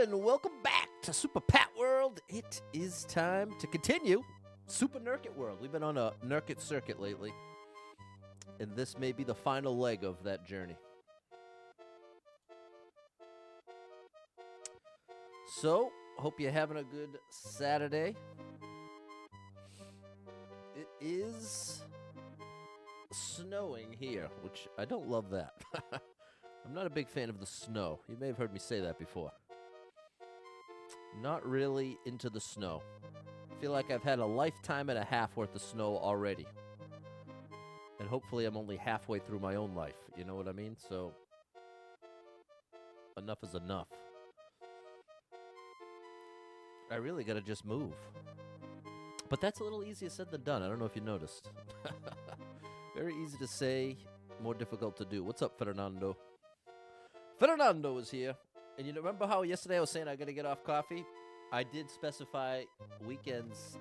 and welcome back to Super Pat World. It is time to continue Super Nurket World. We've been on a Nurket circuit lately, and this may be the final leg of that journey. So, hope you're having a good Saturday. It is snowing here, which I don't love that. I'm not a big fan of the snow. You may have heard me say that before. Not really into the snow. I feel like I've had a lifetime and a half worth of snow already. And hopefully I'm only halfway through my own life. You know what I mean? So, enough is enough. I really gotta just move. But that's a little easier said than done. I don't know if you noticed. Very easy to say, more difficult to do. What's up, Fernando? Fernando is here. And you remember how yesterday I was saying I got to get off coffee? I did specify weekends.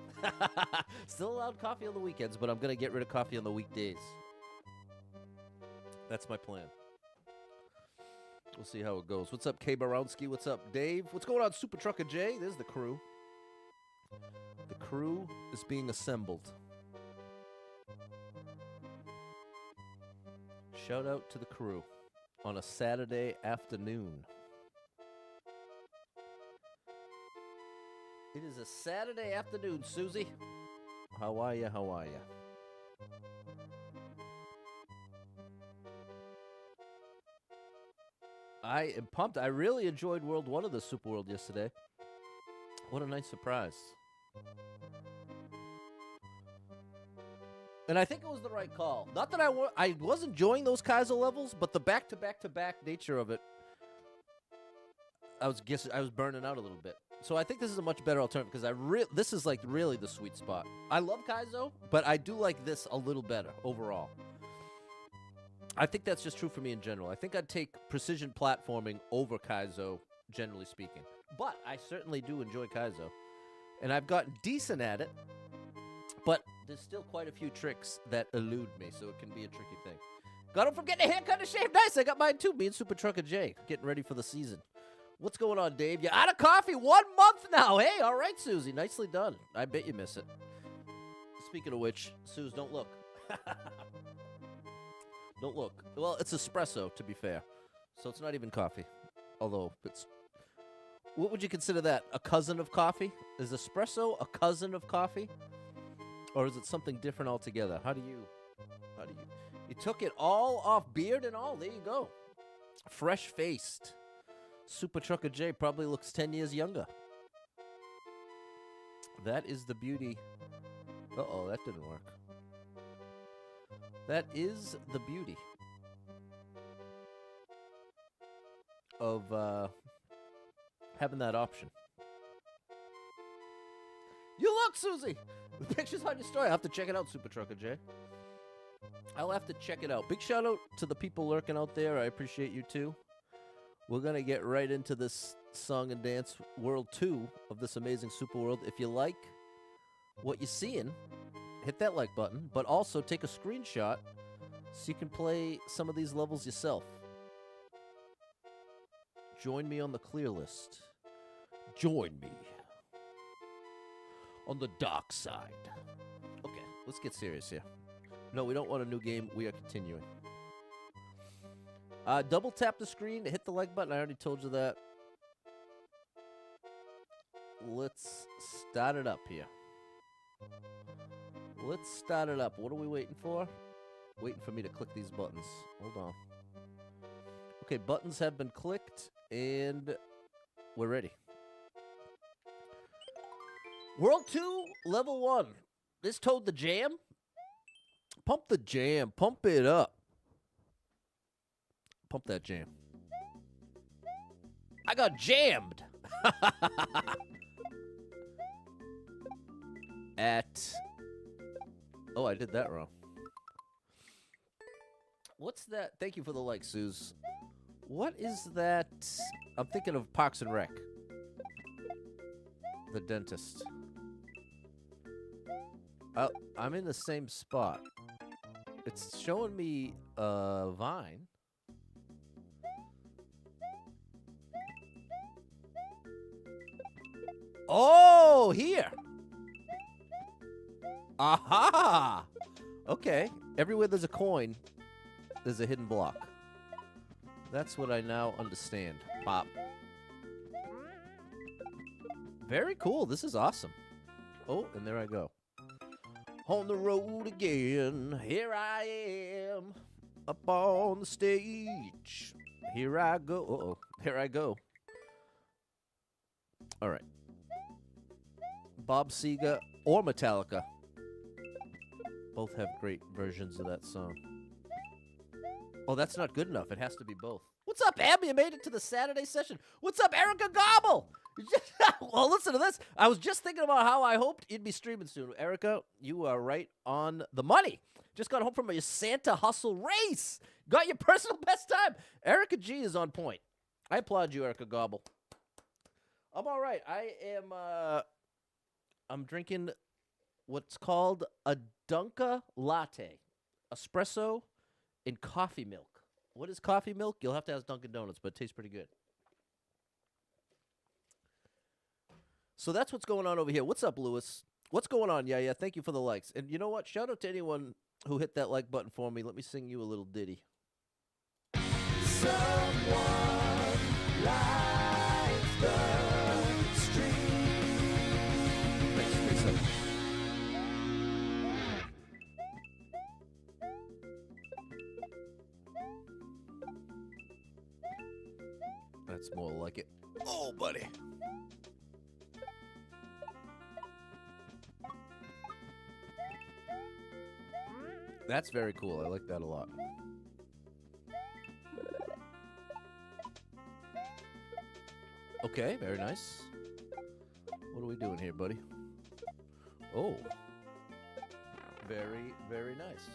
Still allowed coffee on the weekends, but I'm going to get rid of coffee on the weekdays. That's my plan. We'll see how it goes. What's up, K. Barowski? What's up, Dave? What's going on, Super Trucker J? There's the crew. The crew is being assembled. Shout out to the crew on a Saturday afternoon. It is a Saturday afternoon, Susie. How are ya? How are ya? I am pumped. I really enjoyed World 1 of the Super World yesterday. What a nice surprise. And I think it was the right call. Not that I was enjoying those Kaizo levels, but the back-to-back-to-back nature of it, I was burning out a little bit. So I think this is a much better alternative because this is like really the sweet spot. I love Kaizo, but I do like this a little better overall. I think that's just true for me in general. I think I'd take precision platforming over Kaizo, generally speaking. But I certainly do enjoy Kaizo. And I've gotten decent at it, but there's still quite a few tricks that elude me, so it can be a tricky thing. Got him from getting a haircut and shave. Nice, I got mine too. Me and Super Trucker J getting ready for the season. What's going on, Dave? You're out of coffee 1 month now. Hey, all right, Susie. Nicely done. I bet you miss it. Speaking of which, Suze, don't look. Don't look. Well, it's espresso, to be fair. So it's not even coffee. Although, it's... What would you consider that? A cousin of coffee? Is espresso a cousin of coffee? Or is it something different altogether? How do you... You took it all off, beard and all. There you go. Fresh-faced. Super Trucker J probably looks 10 years younger. That is the beauty. Uh-oh, that didn't work. That is the beauty of having that option. You look, Susie! The picture's on your story. I'll have to check it out, Super Trucker J. I'll have to check it out. Big shout out to the people lurking out there. I appreciate you too. We're going to get right into this song and dance World 2 of this amazing Super World. If you like what you're seeing, hit that like button, but also take a screenshot so you can play some of these levels yourself. Join me on the clear list. Join me on the dark side. Okay, let's get serious here. No, we don't want a new game. We are continuing. Double tap the screen to hit the like button. I already told you that. Let's start it up here. Let's start it up. What are we waiting for? Waiting for me to click these buttons. Hold on. Okay, buttons have been clicked, and we're ready. World 2, Level 1. This Toad the Jam. Pump the jam. Pump it up. Pump that jam. I got jammed. Oh, I did that wrong. What's that? Thank you for the like, Suze. What is that? I'm thinking of Parks and Rec. The dentist. I'm in the same spot. It's showing me Vine. Oh, here. Aha! Okay. Everywhere there's a coin, there's a hidden block. That's what I now understand. Pop. Very cool. This is awesome. Oh, and there I go. On the road again. Here I am. Up on the stage. Here I go. Uh-oh. Here I go. All right. Bob Seger or Metallica. Both have great versions of that song. Oh, that's not good enough. It has to be both. What's up, Am? You made it to the Saturday session. What's up, Erica Gobble? Well, listen to this. I was just thinking about how I hoped you'd be streaming soon. Erica, you are right on the money. Just got home from your Santa hustle race. Got your personal best time. Erica G is on point. I applaud you, Erica Gobble. I'm all right. I'm drinking what's called a Dunka Latte. Espresso in coffee milk. What is coffee milk? You'll have to ask Dunkin' Donuts, but it tastes pretty good. So that's what's going on over here. What's up, Lewis? What's going on? Yeah. Thank you for the likes. And you know what? Shout out to anyone who hit that like button for me. Let me sing you a little ditty. Someone likes the stream. Thanks. That's more like it. Oh, buddy. That's very cool. I like that a lot. Okay, very nice. What are we doing here, buddy? Oh. Very, very nice.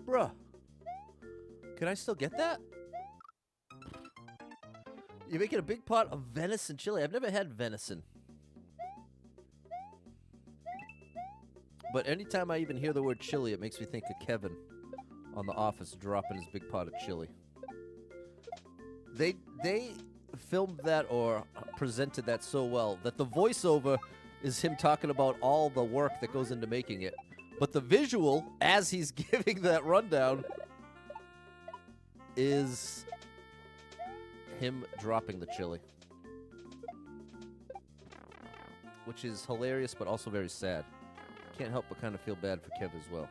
Bruh. Can I still get that? You're making a big pot of venison chili. I've never had venison. But anytime I even hear the word chili, it makes me think of Kevin on The Office dropping his big pot of chili. They filmed that or presented that so well that the voiceover is him talking about all the work that goes into making it. But the visual, as he's giving that rundown, is him dropping the chili. Which is hilarious, but also very sad. Can't help but kind of feel bad for Kev as well.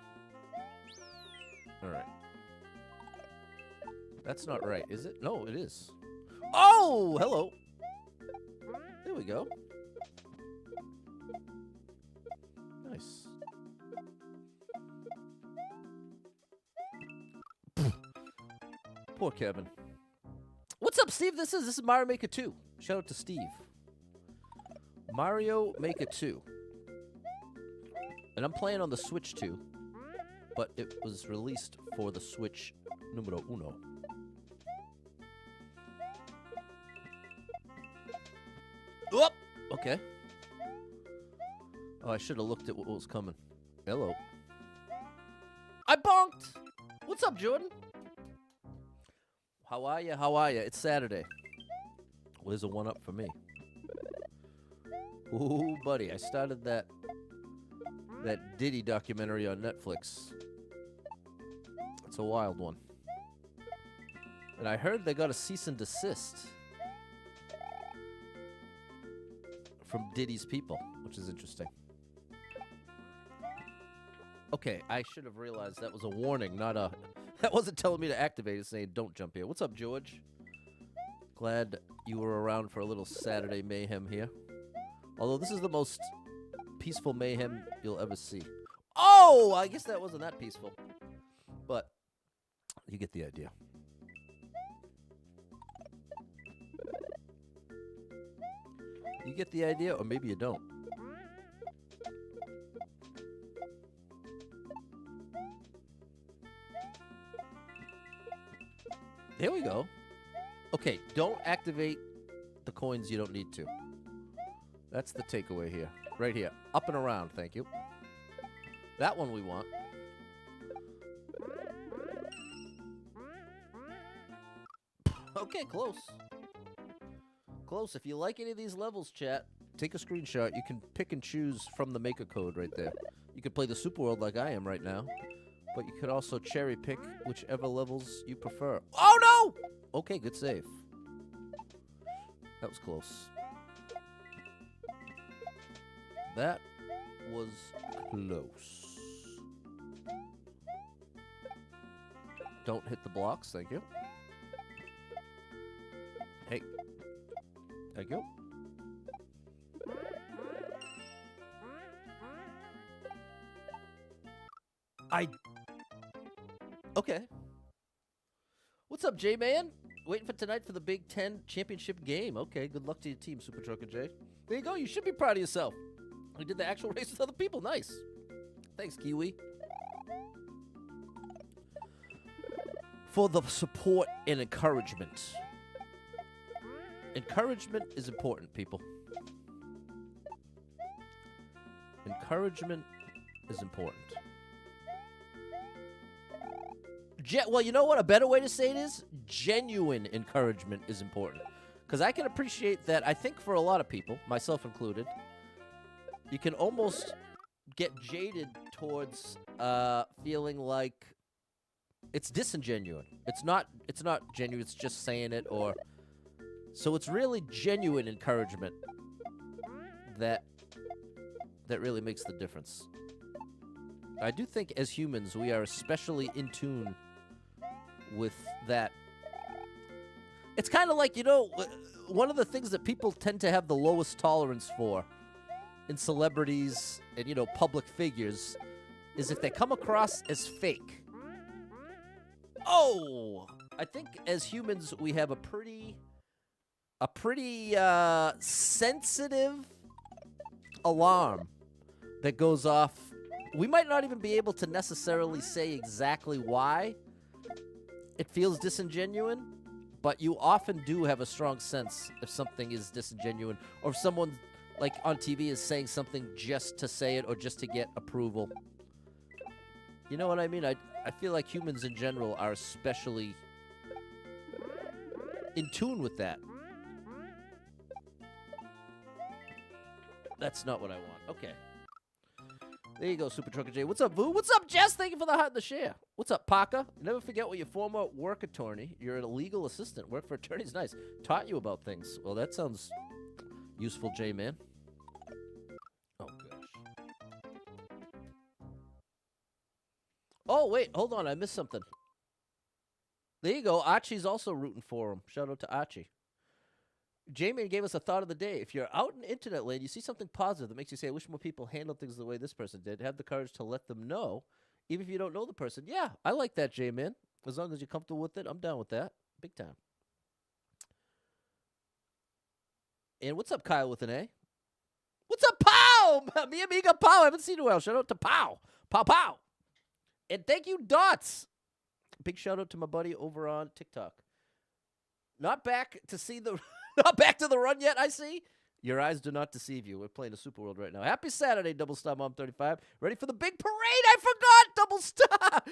Alright. That's not right, is it? No, it is. Oh! Hello! There we go. Nice. Poor Kevin. What's up, Steve? This is Mario Maker 2. Shout out to Steve. Mario Maker 2. And I'm playing on the Switch 2, but it was released for the Switch numero uno. Whoop! Okay. Oh, I should have looked at what was coming. Hello. I bonked! What's up, Jordan? How are ya? How are ya? It's Saturday. Well, there's a one-up for me. Ooh, buddy. I started that Diddy documentary on Netflix. It's a wild one. And I heard they got a cease and desist from Diddy's people, which is interesting. Okay, I should have realized that was a warning, not a... That wasn't telling me to activate it, saying don't jump here. What's up, George? Glad you were around for a little Saturday mayhem here. Although this is the most peaceful mayhem you'll ever see. Oh! I guess that wasn't that peaceful. But you get the idea. You get the idea, or maybe you don't. There we go. Okay, don't activate the coins you don't need to. That's the takeaway here. Right here. Up and around, thank you. That one we want. Okay, close. Close. If you like any of these levels, chat, take a screenshot. You can pick and choose from the maker code right there. You could play the Super World like I am right now, but you could also cherry pick whichever levels you prefer. Oh, no! Okay, good save. That was close. That was close. Don't hit the blocks, thank you. Hey. Thank you. Okay. What's up, J-Man? Waiting for tonight for the Big Ten championship game. Okay, good luck to your team, Super Trucker J. There you go. You should be proud of yourself. You did the actual race with other people. Nice. Thanks, Kiwi. For the support and encouragement. Encouragement is important, people. Encouragement is important. Well, you know what? A better way to say it is genuine encouragement is important. Because I can appreciate that, I think for a lot of people, myself included, you can almost get jaded towards feeling like it's disingenuous. It's not genuine, it's just saying it, or... So it's really genuine encouragement that really makes the difference. I do think as humans, we are especially in tune with that. It's kind of like, you know, one of the things that people tend to have the lowest tolerance for in celebrities and, you know, public figures is if they come across as fake. Oh! I think as humans, we have a pretty sensitive alarm that goes off. We might not even be able to necessarily say exactly why it feels disingenuous, but you often do have a strong sense if something is disingenuous, or if someone, like, on TV is saying something just to say it or just to get approval. You know what I mean? I feel like humans in general are especially in tune with that. That's not what I want. Okay. There you go, Super Trucker J. What's up, Vu? What's up, Jess? Thank you for the heart and the share. What's up, Parker? Never forget what your former work attorney, you're a legal assistant. Work for attorneys, nice. Taught you about things. Well, that sounds useful, J-Man. Oh, gosh. Oh, wait, hold on. I missed something. There you go. Archie's also rooting for him. Shout out to Archie. J-Man gave us a thought of the day. If you're out in internet land, you see something positive that makes you say, I wish more people handled things the way this person did. Have the courage to let them know, even if you don't know the person. Yeah, I like that, J-Man. As long as you're comfortable with it, I'm down with that. Big time. And what's up, Kyle with an A? What's up, Pow? Mi amiga Pow. I haven't seen you in a while. Shout out to Pow. Pow, Pow. And thank you, Dots. Big shout out to my buddy over on TikTok. Not back to see the... Not back to the run yet, I see. Your eyes do not deceive you. We're playing a Super World right now. Happy Saturday, Double Star Mom 35. Ready for the big parade? I forgot, Double Star.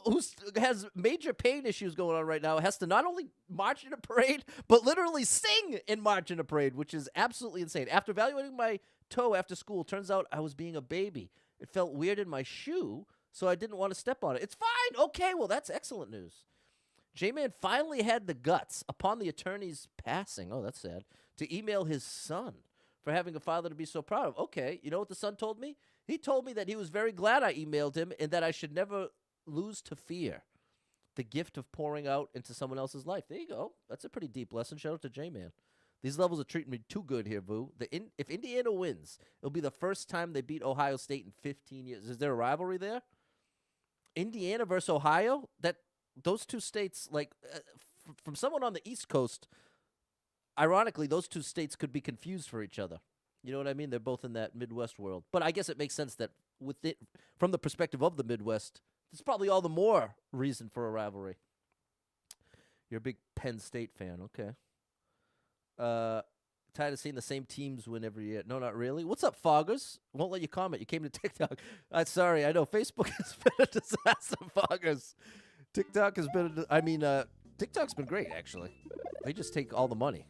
Who has major pain issues going on right now. Has to not only march in a parade, but literally sing and march in a parade, which is absolutely insane. After evaluating my toe after school, turns out I was being a baby. It felt weird in my shoe, so I didn't want to step on it. It's fine. Okay, well, that's excellent news. J-Man finally had the guts, upon the attorney's passing, oh, that's sad, to email his son for having a father to be so proud of. Okay, you know what the son told me? He told me that he was very glad I emailed him and that I should never lose to fear the gift of pouring out into someone else's life. There you go. That's a pretty deep lesson. Shout out to J-Man. These levels are treating me too good here, Boo. If Indiana wins, it'll be the first time they beat Ohio State in 15 years. Is there a rivalry there? Indiana versus Ohio? Those two states, like, from someone on the East Coast, ironically, those two states could be confused for each other. You know what I mean? They're both in that Midwest world. But I guess it makes sense that from the perspective of the Midwest, there's probably all the more reason for a rivalry. You're a big Penn State fan. Okay. Tired of seeing the same teams win every year. No, not really. What's up, Foggers? Won't let you comment. You came to TikTok. Sorry, I know. Facebook has been a disaster, Foggers. TikTok has been, TikTok's been great, actually. They just take all the money.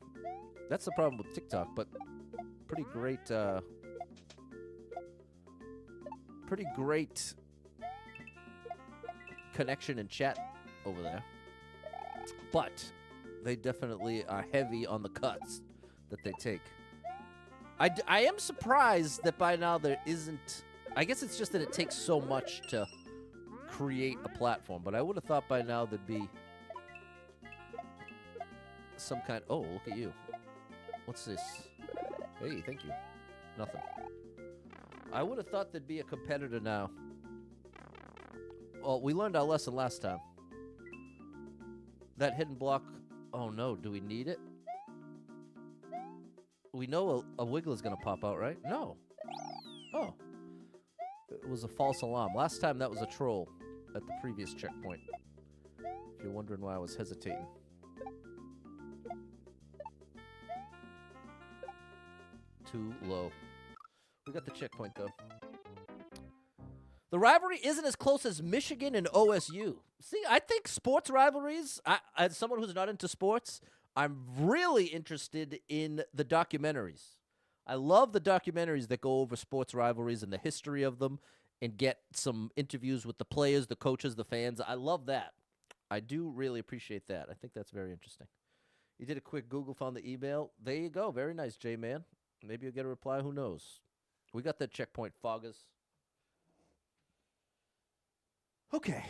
That's the problem with TikTok, but pretty great, connection and chat over there. But they definitely are heavy on the cuts that they take. I am surprised that by now there isn't... I guess it's just that it takes so much to create a platform, but I would have thought by now there'd be some kind... Oh, look at you. What's this? Hey, thank you. Nothing. I would have thought there'd be a competitor now. Well, we learned our lesson last time. That hidden block... Oh, no. Do we need it? We know a Wiggler's going to pop out, right? No. Oh. It was a false alarm. Last time that was a troll at the previous checkpoint. If you're wondering why I was hesitating. Too low. We got the checkpoint, though. The rivalry isn't as close as Michigan and OSU. See, I think sports rivalries, as someone who's not into sports, I'm really interested in the documentaries. I love the documentaries that go over sports rivalries and the history of them and get some interviews with the players, the coaches, the fans. I love that. I do really appreciate that. I think that's very interesting. You did a quick Google, found the email. There you go. Very nice, J-Man. Maybe you'll get a reply. Who knows? We got that checkpoint, Foggers. Okay.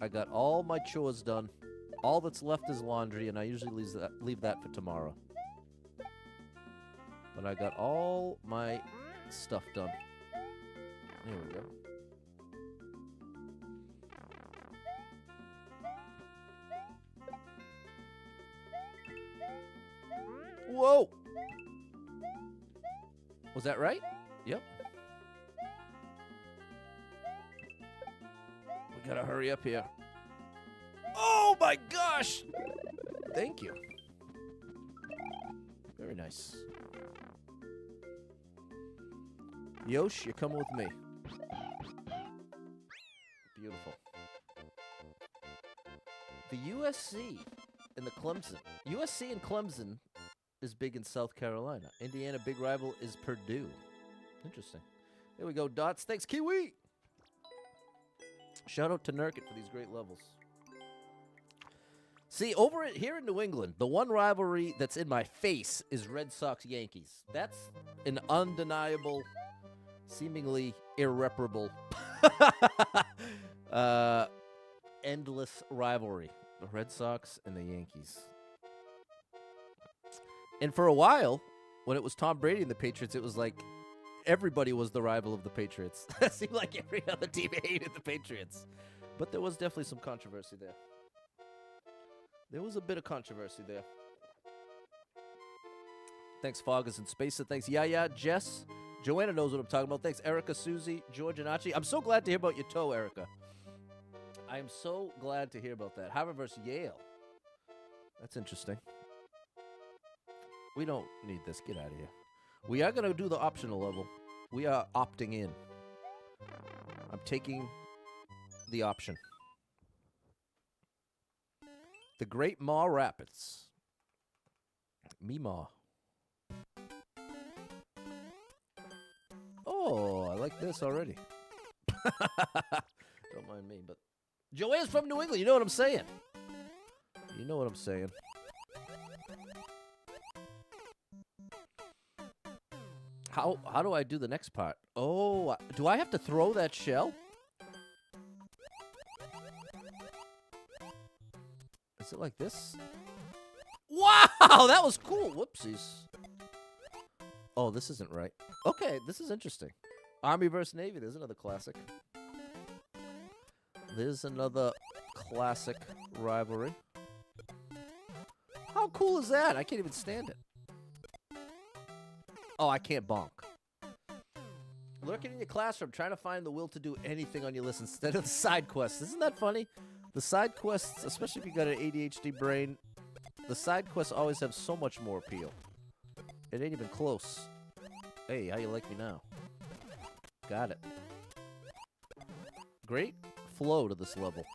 I got all my chores done. All that's left is laundry, and I usually leave that for tomorrow. But I got all my stuff done. There we go. Whoa! Was that right? Yep. We gotta hurry up here. Oh my gosh! Thank you. Very nice. Yosh, you're coming with me. Beautiful. The USC and the Clemson. USC and Clemson is big in South Carolina. Indiana, big rival is Purdue. Interesting. There we go, Dots. Thanks, Kiwi. Shout out to Nurket for these great levels. See, here in New England, the one rivalry that's in my face is Red Sox-Yankees. That's an undeniable, seemingly irreparable, endless rivalry. The Red Sox and the Yankees. And for a while, when it was Tom Brady and the Patriots, it was like everybody was the rival of the Patriots. It seemed like every other team hated the Patriots. But there was definitely some controversy there. There was a bit of controversy there. Thanks, Foggers and Spacer. Thanks, Yaya, Jess. Joanna knows what I'm talking about. Thanks, Erica, Susie, George, and Archie. I'm so glad to hear about your toe, Erica. I am so glad to hear about that. Harvard versus Yale. That's interesting. We don't need this. Get out of here. We are going to do the optional level. We are opting in. I'm taking the option. The Great Maw Rapids. Meemaw. Oh, I like this already. Don't mind me, but Joanne's from New England. You know what I'm saying? You know what I'm saying. How do I do the next part? Oh, do I have to throw that shell? Is it like this? Wow, that was cool. Whoopsies. Oh, this isn't right. Okay, this is interesting. Army versus Navy. There's another classic. There's another classic rivalry. How cool is that? I can't even stand it. Oh, I can't bonk. Lurking in your classroom, trying to find the will to do anything on your list instead of the side quests. Isn't that funny? The side quests, especially if you got an ADHD brain, the side quests always have so much more appeal. It ain't even close. Hey, how you like me now? Got it. Great flow to this level.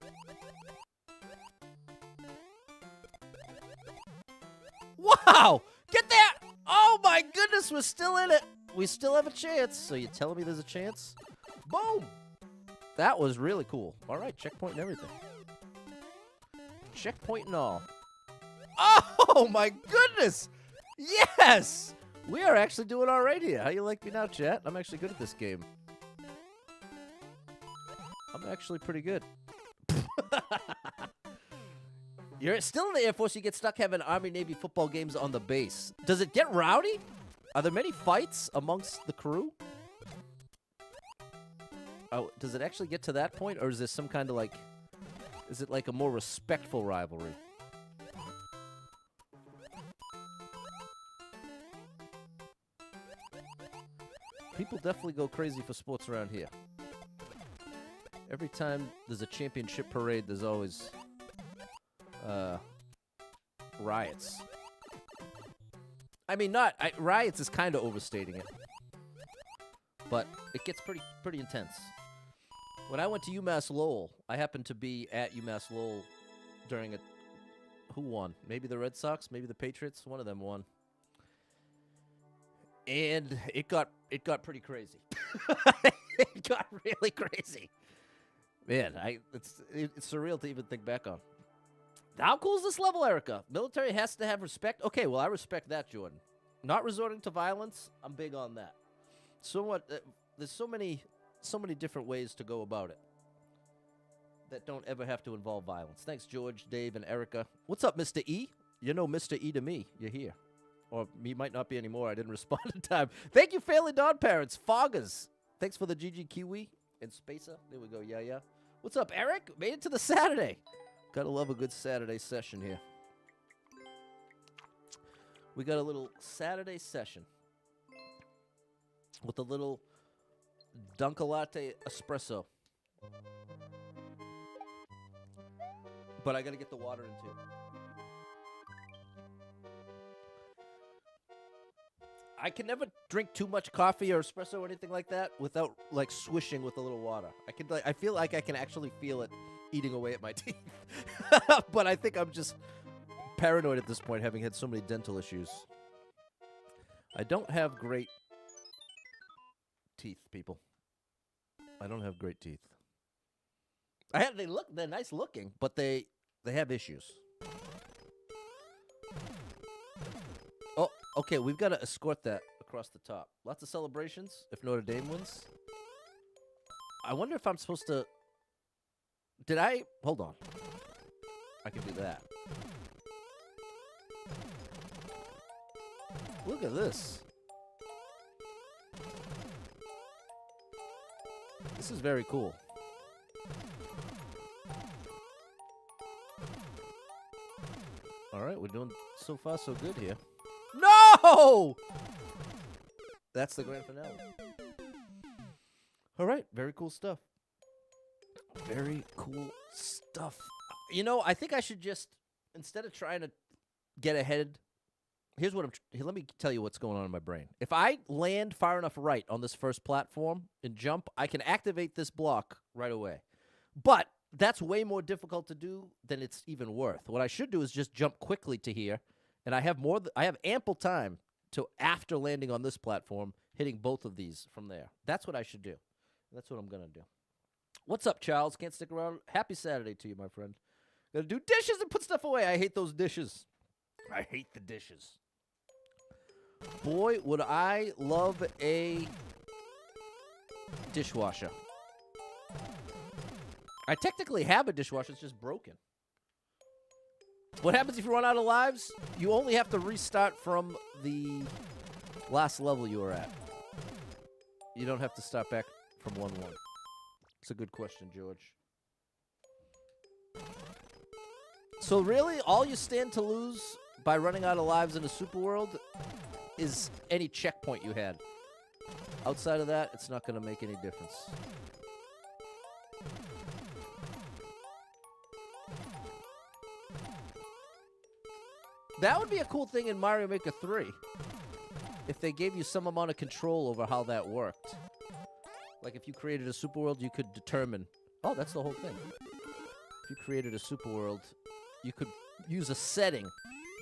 Wow! Get that! Oh my goodness, we're still in it. We still have a chance. So you're telling me there's a chance? Boom! That was really cool. All right, checkpoint and everything. Checkpoint and all. Oh my goodness! Yes! We are actually doing all right here. How you like me now, chat? I'm actually good at this game. I'm actually pretty good. You're still in the Air Force, you get stuck having Army-Navy football games on the base. Does it get rowdy? Are there many fights amongst the crew? Oh, does it actually get to that point, or is there some kind of like... Is it like a more respectful rivalry? People definitely go crazy for sports around here. Every time there's a championship parade, there's always... riots. I mean, riots is kind of overstating it, but it gets pretty intense. When I went to UMass Lowell, I happened to be at UMass Lowell during who won? Maybe the Red Sox, maybe the Patriots. One of them won, and it got pretty crazy. It got really crazy. Man, it's surreal to even think back on. How cool is this level, Erica? Military has to have respect. Okay, well, I respect that, Jordan. Not resorting to violence, I'm big on that. There's so many different ways to go about it that don't ever have to involve violence. Thanks, George, Dave, and Erica. What's up, Mr. E? You know Mr. E to me. You're here. Or he might not be anymore. I didn't respond in time. Thank you, Family Dawn Parents. Foggers. Thanks for the GG Kiwi and Spacer. There we go. Yeah. What's up, Eric? Made it to the Saturday. Gotta love a good Saturday session here. We got a little Saturday session with a little Dunkel-Latte espresso. But I gotta get the water in too. I can never drink too much coffee or espresso or anything like that without like swishing with a little water. I feel like I can actually feel it eating away at my teeth. But I think I'm just paranoid at this point, having had so many dental issues. I don't have great teeth, people. I don't have great teeth. They're nice looking, but they have issues. Oh, okay, we've got to escort that across the top. Lots of celebrations if Notre Dame wins. I wonder if I'm supposed to... Hold on. I can do that. Look at this. This is very cool. All right, we're doing so far so good here. No! That's the grand finale. All right, very cool stuff. Very cool stuff. You know, I think I should just, instead of trying to get ahead, let me tell you what's going on in my brain. If I land far enough right on this first platform and jump, I can activate this block right away. But that's way more difficult to do than it's even worth. What I should do is just jump quickly to here, and I have ample time to, after landing on this platform, hitting both of these from there. That's what I should do. That's what I'm going to do. What's up, Charles? Can't stick around. Happy Saturday to you, my friend. Gotta do dishes and put stuff away. I hate those dishes. I hate the dishes. Boy, would I love a dishwasher. I technically have a dishwasher. It's just broken. What happens if you run out of lives? You only have to restart from the last level you were at. You don't have to start back from 1-1. It's a good question, George. So really, all you stand to lose by running out of lives in a super world is any checkpoint you had. Outside of that, it's not going to make any difference. That would be a cool thing in Mario Maker 3. If they gave you some amount of control over how that worked. Like if you created a super world, you could determine Oh, that's the whole thing. If you created a super world, you could use a setting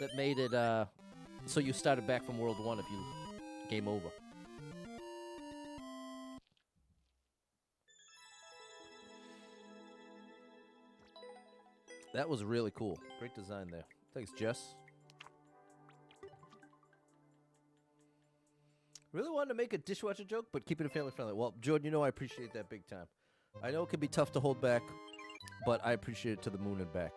that made it so you started back from World 1 if you game over. That was really cool. Great design there. Thanks, Jess. Really wanted to make a dishwasher joke, but keeping it family friendly. Well, Jordan, you know I appreciate that big time. I know it can be tough to hold back, but I appreciate it to the moon and back.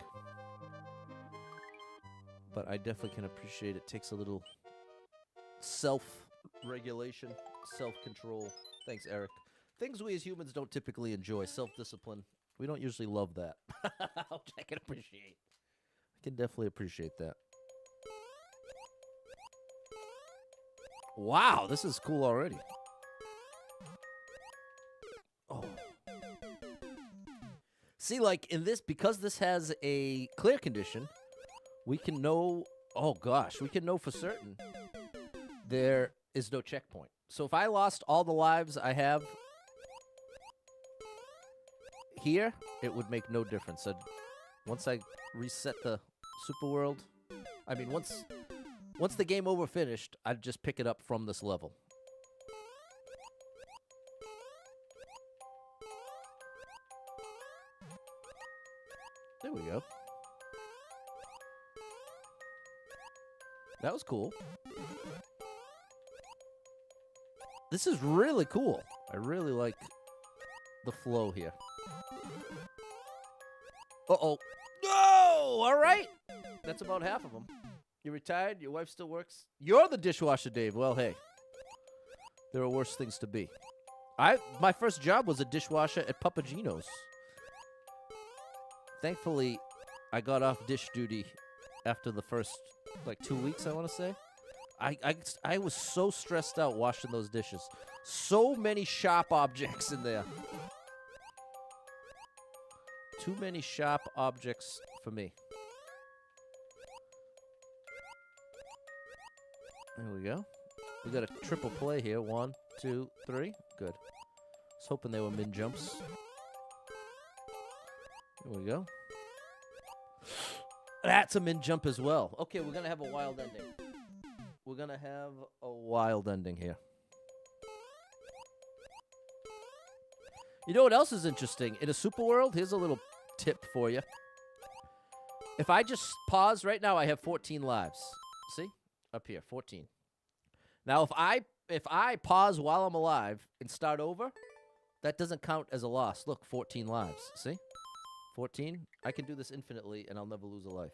But I definitely can appreciate it. Takes a little self-regulation, self-control. Thanks, Eric. Things we as humans don't typically enjoy. Self-discipline. We don't usually love that. I can appreciate. I can definitely appreciate that. Wow, this is cool already. Oh. See, like in this, because this has a clear condition, we can know, oh gosh, we can know for certain there is no checkpoint. So if I lost all the lives I have here, it would make no difference. Once I reset the super world, I mean, once the game over finished, I'd just pick it up from this level. There we go. That was cool. This is really cool. I really like the flow here. Uh-oh. No! All right. That's about half of them. You're retired. Your wife still works. You're the dishwasher, Dave. Well, hey. There are worse things to be. My first job was a dishwasher at Papagino's. Thankfully, I got off dish duty after the first, 2 weeks, I want to say. I was so stressed out washing those dishes. So many sharp objects in there. Too many sharp objects for me. There we go. We got a triple play here. 1, 2, 3. Good. I was hoping they were min jumps. There we go. That's a min jump as well. Okay, we're going to have a wild ending. We're going to have a wild ending here. You know what else is interesting? In a super world, here's a little tip for you. If I just pause right now, I have 14 lives. See? Up here, 14. Now, if I pause while I'm alive and start over, that doesn't count as a loss. Look, 14 lives. See? 14. I can do this infinitely, and I'll never lose a life.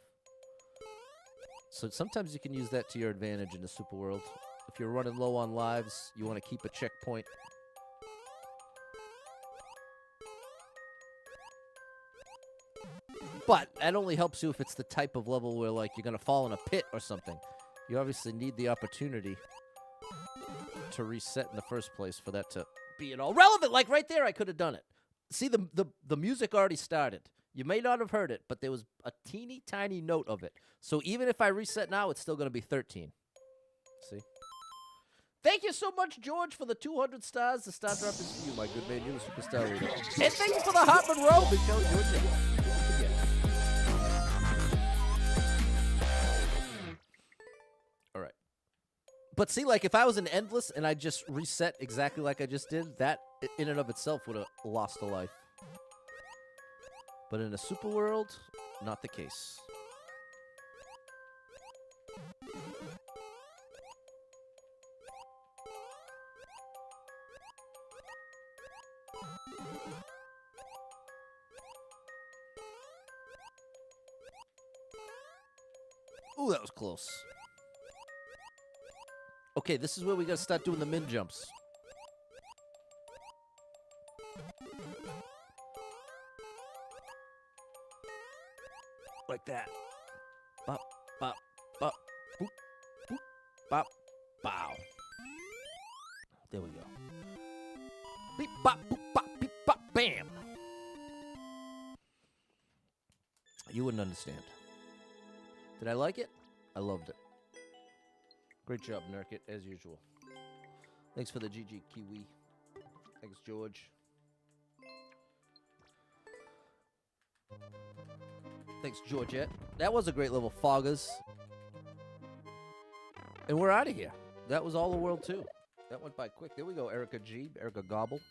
So sometimes you can use that to your advantage in the super world. If you're running low on lives, you want to keep a checkpoint. But that only helps you if it's the type of level where, you're going to fall in a pit or something. You obviously need the opportunity to reset in the first place for that to be at all relevant. Like right there, I could have done it. See, the music already started. You may not have heard it, but there was a teeny tiny note of it. So even if I reset now, it's still going to be 13. See? Thank you so much, George, for the 200 stars. The star drop is for you, my good man. You're the superstar leader. And thank you for the Hot Monroe. Big show, George. All right. But see, if I was in Endless and I just reset exactly like I just did, that in and of itself would have lost a life. But in a super world, not the case. Ooh, that was close. Okay, this is where we gotta start doing the min jumps. Like that. Bop, bop, bop, boop, boop, bop, bow. There we go. Beep, bop, boop, bop, beep, bop, bam. You wouldn't understand. Did I like it? I loved it. Great job, Nurket, as usual. Thanks for the GG Kiwi. Thanks, George. Thanks, Georgette. That was a great level, Foggers. And we're out of here. That was all the world, too. That went by quick. There we go, Erica G, Erica Gobble.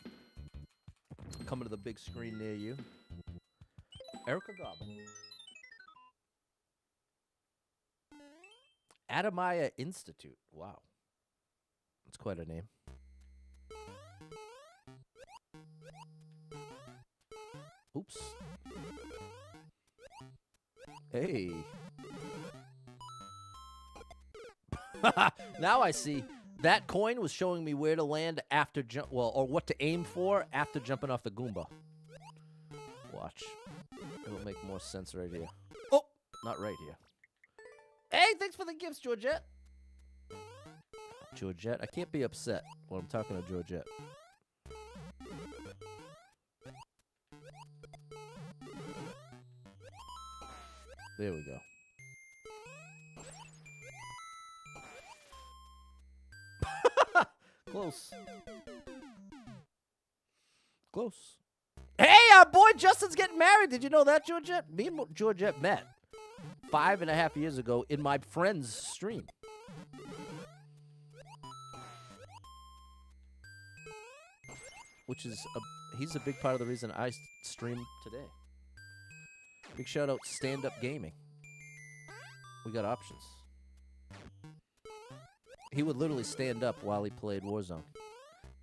Coming to the big screen near you. Erica Gobble. Adamaya Institute. Wow. That's quite a name. Oops. Hey. Now I see. That coin was showing me where to land after or what to aim for after jumping off the Goomba. Watch. It'll make more sense right here. Oh, not right here. Hey, thanks for the gifts, Georgette. Georgette, I can't be upset when I'm talking to Georgette. There we go. Close. Close. Hey, our boy Justin's getting married. Did you know that, Georgette? Me and Georgette met 5.5 years ago in my friend's stream. Which is, he's a big part of the reason I stream today. Big shout out, Stand Up Gaming. We got options. He would literally stand up while he played Warzone.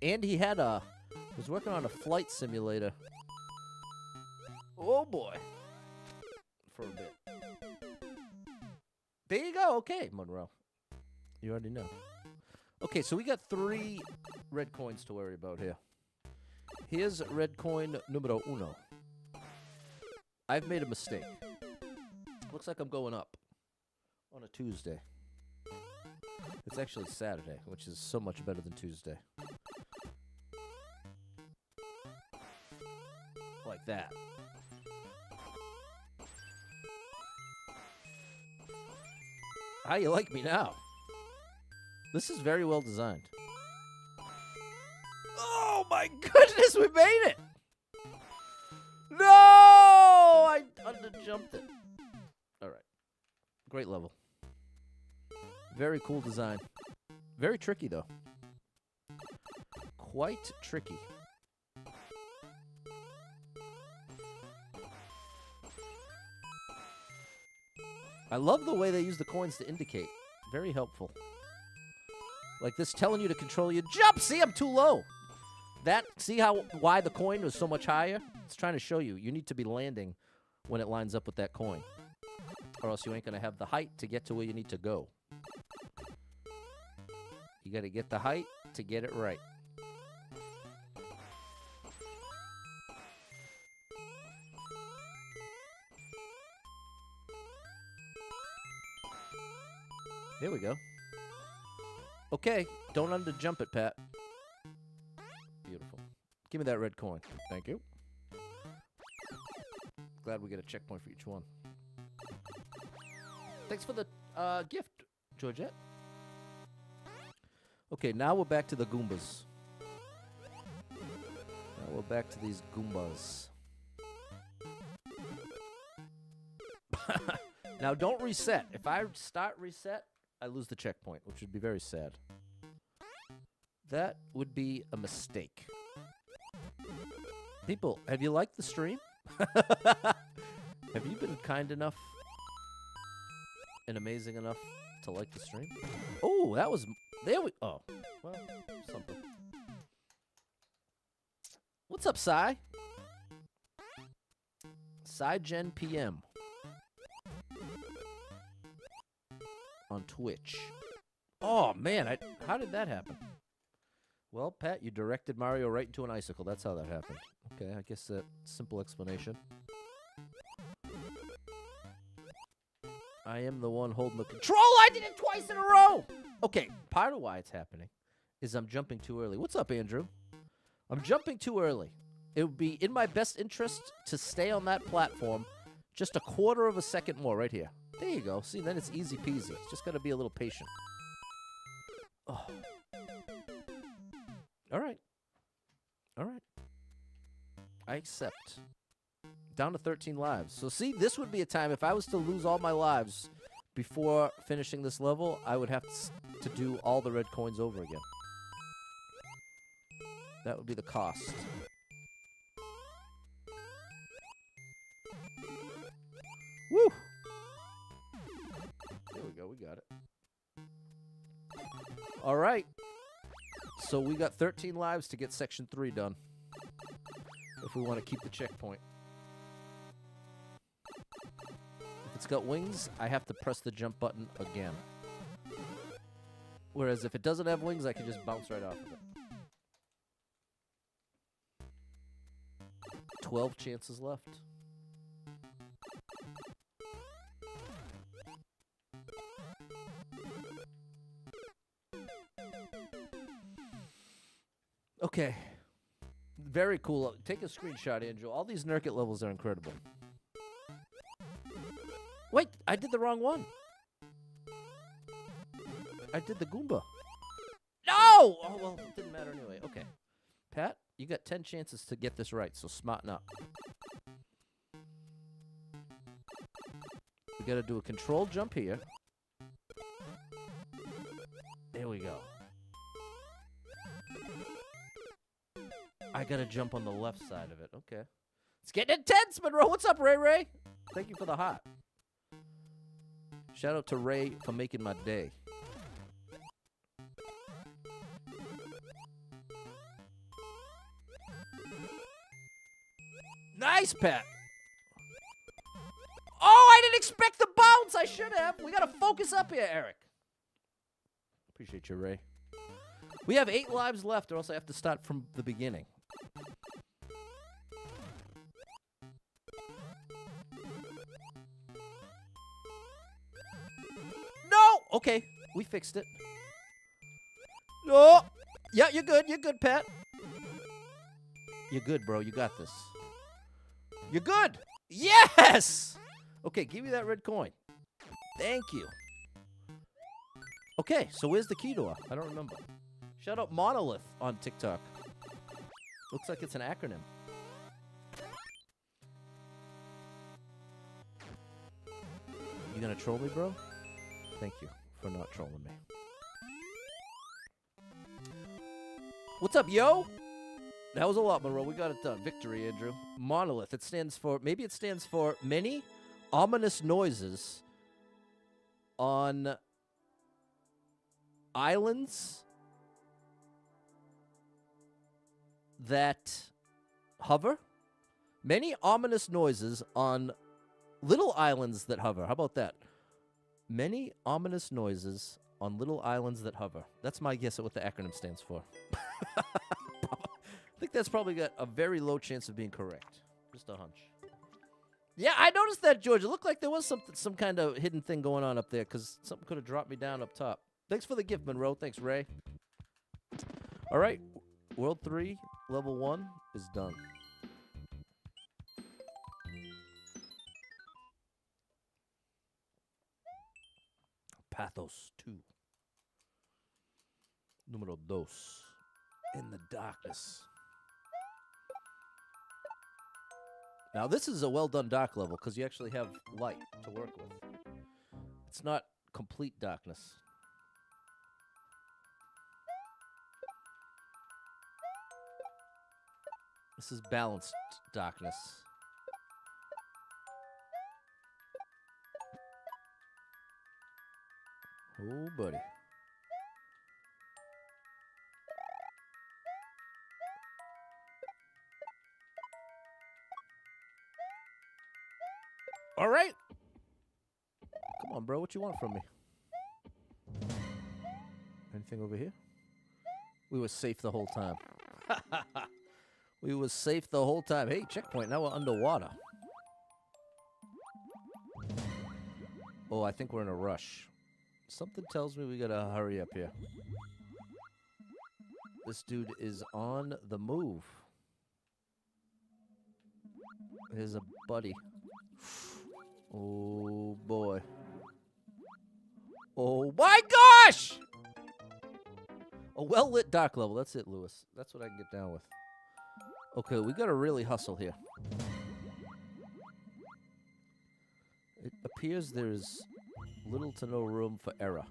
And he had was working on a flight simulator. Oh boy. For a bit. There you go. Okay, Monroe. You already know. Okay, so we got 3 red coins to worry about here. Here's red coin numero uno. I've made a mistake. Looks like I'm going up on a Tuesday. It's actually Saturday, which is so much better than Tuesday. Like that. How you like me now? This is very well designed. Oh my goodness, we made it! No! I underjumped it. Alright. Great level. Very cool design. Very tricky, though. Quite tricky. I love the way they use the coins to indicate. Very helpful. Like this telling you to control your jump. See, I'm too low. See why the coin was so much higher? It's trying to show you. You need to be landing when it lines up with that coin. Or else you ain't going to have the height to get to where you need to go. You got to get the height to get it right. There we go. Okay, don't underjump it, Pat. Beautiful. Give me that red coin. Thank you. Glad we get a checkpoint for each one. Thanks for the gift, Georgette. Okay, now we're back to the Goombas. Now we're back to these Goombas. Now don't reset. If I start reset, I lose the checkpoint, which would be very sad. That would be a mistake. People, have you liked the stream? Have you been kind enough and amazing enough to like the stream? Oh, that was... There we... Oh, well, something. What's up, Psy? Psygen PM. On Twitch. Oh, man, how did that happen? Well, Pat, you directed Mario right into an icicle. That's how that happened. Okay, I guess that simple explanation. I am the one holding the control. I did it twice in a row. Okay, part of why it's happening is I'm jumping too early. What's up, Andrew? I'm jumping too early. It would be in my best interest to stay on that platform just a quarter of a second more right here. There you go. See, then it's easy peasy. Just got to be a little patient. Oh. All right. All right. I accept. Down to 13 lives. So see, this would be a time if I was to lose all my lives before finishing this level, I would have to do all the red coins over again. That would be the cost. Woo! There we go. We got it. All right. So we got 13 lives to get section 3 done. If we want to keep the checkpoint. If it's got wings, I have to press the jump button again. Whereas if it doesn't have wings, I can just bounce right off of it. 12 chances left. Okay. Very cool. Take a screenshot, Andrew. All these Nurket levels are incredible. Wait, I did the wrong one. I did the Goomba. No! Oh, well, it didn't matter anyway. Okay. Pat, you got 10 chances to get this right, so smarten up. We got to do a controlled jump here. There we go. I got to jump on the left side of it. Okay. It's getting intense, Monroe. What's up, Ray Ray? Thank you for the heart. Shout out to Ray for making my day. Nice, Pat. Oh, I didn't expect the bounce. I should have. We got to focus up here, Eric. Appreciate you, Ray. We have 8 lives left, or else I have to start from the beginning. No! Okay, we fixed it. No! Yeah, you're good. You're good, Pat. You're good, bro. You got this. You're good. Yes! Okay, give me that red coin. Thank you. Okay, so where's the key to her? I don't remember. Shout out Monolith on TikTok. Looks like it's an acronym. You gonna troll me, bro? Thank you for not trolling me. What's up, yo? That was a lot, Monroe. We got it done. Victory, Andrew. Monolith. It stands for, maybe it stands for many ominous noises on islands that hover. Many ominous noises on little islands that hover. How about that? Many ominous noises on little islands that hover. That's my guess at what the acronym stands for. I think that's probably got a very low chance of being correct. Just a hunch. Yeah, I noticed that, George. It looked like there was some kind of hidden thing going on up there, because something could have dropped me down up top. Thanks for the gift, Monroe. Thanks, Ray. All right. World 3, Level 1 is done. Pathos 2. Número 2. In the darkness. Now, this is a well-done dark level, because you actually have light to work with. It's not complete darkness. This is balanced darkness. Oh, buddy. All right. Come on, bro. What you want from me? Anything over here? We were safe the whole time. We were safe the whole time. Hey, checkpoint. Now we're underwater. Oh, I think we're in a rush. Something tells me we gotta hurry up here. This dude is on the move. Here's a buddy. Oh, boy. Oh, my gosh! A well-lit dark level. That's it, Lewis. That's what I can get down with. Okay, we gotta really hustle here. It appears there's little to no room for error.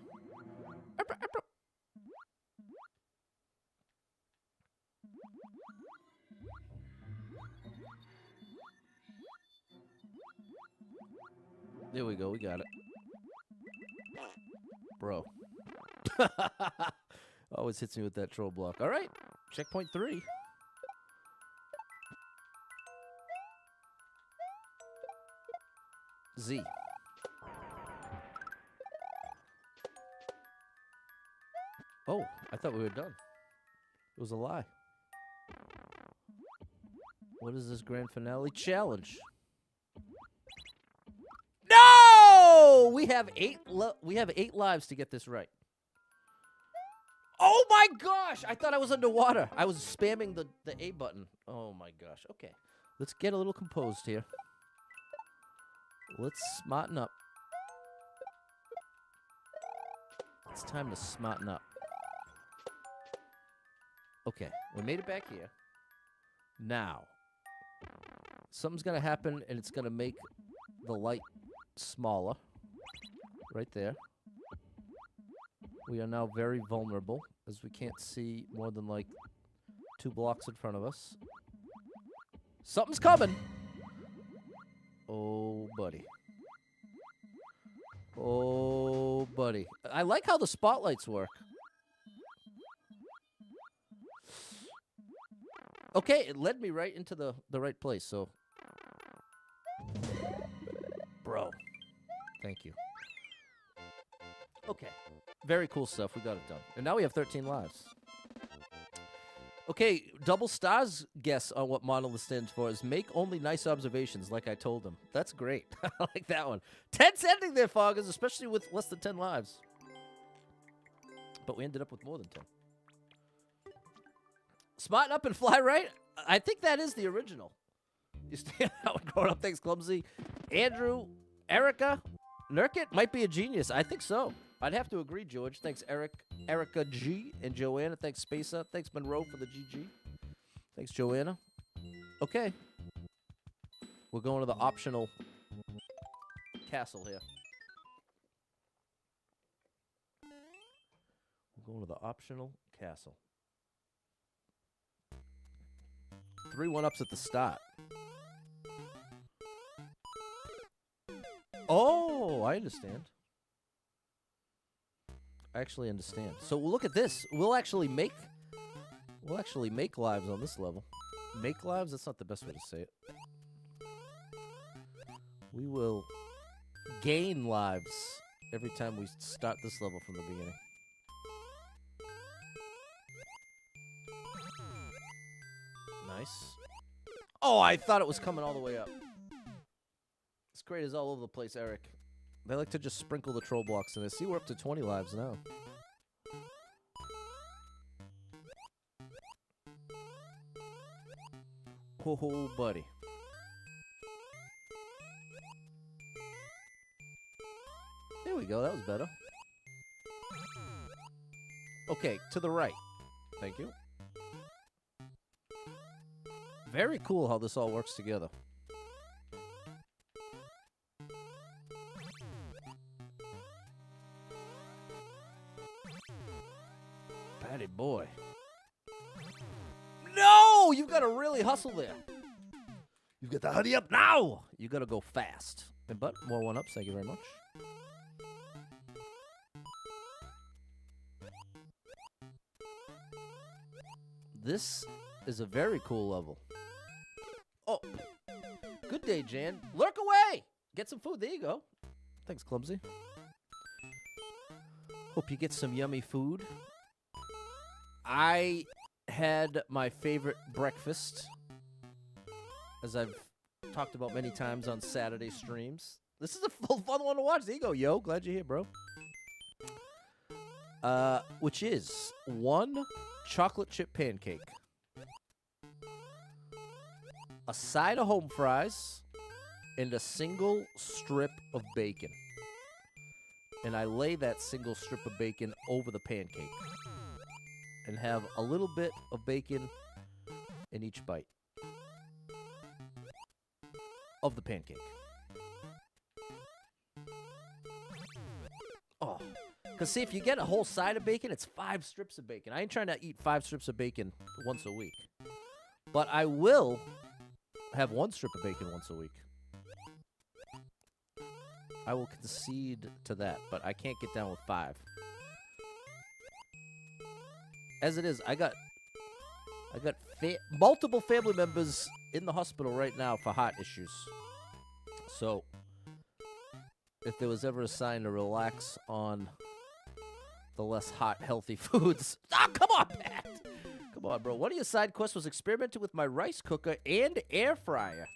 There we go, we got it. Bro. Always hits me with that troll block. All right, checkpoint 3. Z. Oh, I thought we were done. It was a lie. What is this grand finale challenge? No! We have 8 lives to get this right. Oh my gosh! I thought I was underwater. I was spamming the A button. Oh my gosh. Okay. Let's get a little composed here. Let's smarten up. It's time to smarten up. Okay, we made it back here. Now, something's going to happen, and it's going to make the light smaller. Right there. We are now very vulnerable, as we can't see more than, like, 2 blocks in front of us. Something's coming! Oh, buddy. Oh, buddy. I like how the spotlights work. Okay, it led me right into the right place, so... Bro. Thank you. Okay. Very cool stuff. We got it done. And now we have 13 lives. Okay, Double Stars guess on what Monolith stands for is make only nice observations, like I told him. That's great. I like that one. Tense ending there, Foggers, especially with less than 10 lives. But we ended up with more than 10. Smarten up and fly right? I think that is the original. You stand out and growing up. Thanks, Clumsy. Andrew, Erica, Nurket might be a genius. I think so. I'd have to agree, George. Thanks, Erica G, and Joanna. Thanks, Spacer. Thanks, Monroe, for the GG. Thanks, Joanna. Okay. We're going to the optional castle here. We're going to the optional castle. 3 1-ups at the start. Oh, I understand. I actually understand. So we'll look at this. We'll actually make lives on this level. Make lives? That's not the best way to say it. We will gain lives every time we start this level from the beginning. Nice. Oh, I thought it was coming all the way up. This crate is all over the place, Eric. They like to just sprinkle the troll blocks in this. See, we're up to 20 lives now. Oh, buddy. There we go. That was better. Okay, to the right. Thank you. Very cool how this all works together. Patty boy. No! You've got to really hustle there. You've got to hurry up now! You got to go fast. But more 1-ups, thank you very much. This is a very cool level. Oh, good day, Jan. Lurk away! Get some food. There you go. Thanks, Clumsy. Hope you get some yummy food. I had my favorite breakfast, as I've talked about many times on Saturday streams. This is a fun one to watch. There you go, yo. Glad you're here, bro. Which is 1 chocolate chip pancake, a side of home fries, and a single strip of bacon. And I lay that single strip of bacon over the pancake and have a little bit of bacon in each bite of the pancake. Because, see, if you get a whole side of bacon, it's 5 strips of bacon. I ain't trying to eat 5 strips of bacon once a week. But I will have 1 strip of bacon once a week. I will concede to that, but I can't get down with 5. As it is, I got multiple family members in the hospital right now for heart issues. So, if there was ever a sign to relax on the less hot, healthy foods. Oh, come on, Pat! Come on, bro. One of your side quests was experimenting with my rice cooker and air fryer.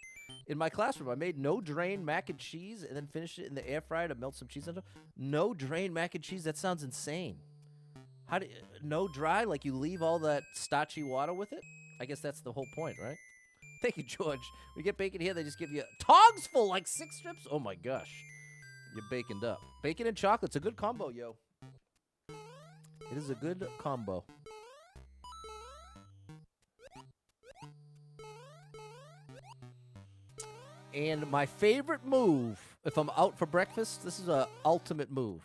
In my classroom, I made no-drain mac and cheese and then finished it in the air fryer to melt some cheese into it. No-drain mac and cheese? That sounds insane. How do no dry? Like you leave all that starchy water with it? I guess that's the whole point, right? Thank you, George. We get bacon here, they just give you tongs full, like 6 strips? Oh, my gosh. You're baconed up. Bacon and chocolate's a good combo, yo. It is a good combo. And my favorite move, if I'm out for breakfast, this is a ultimate move.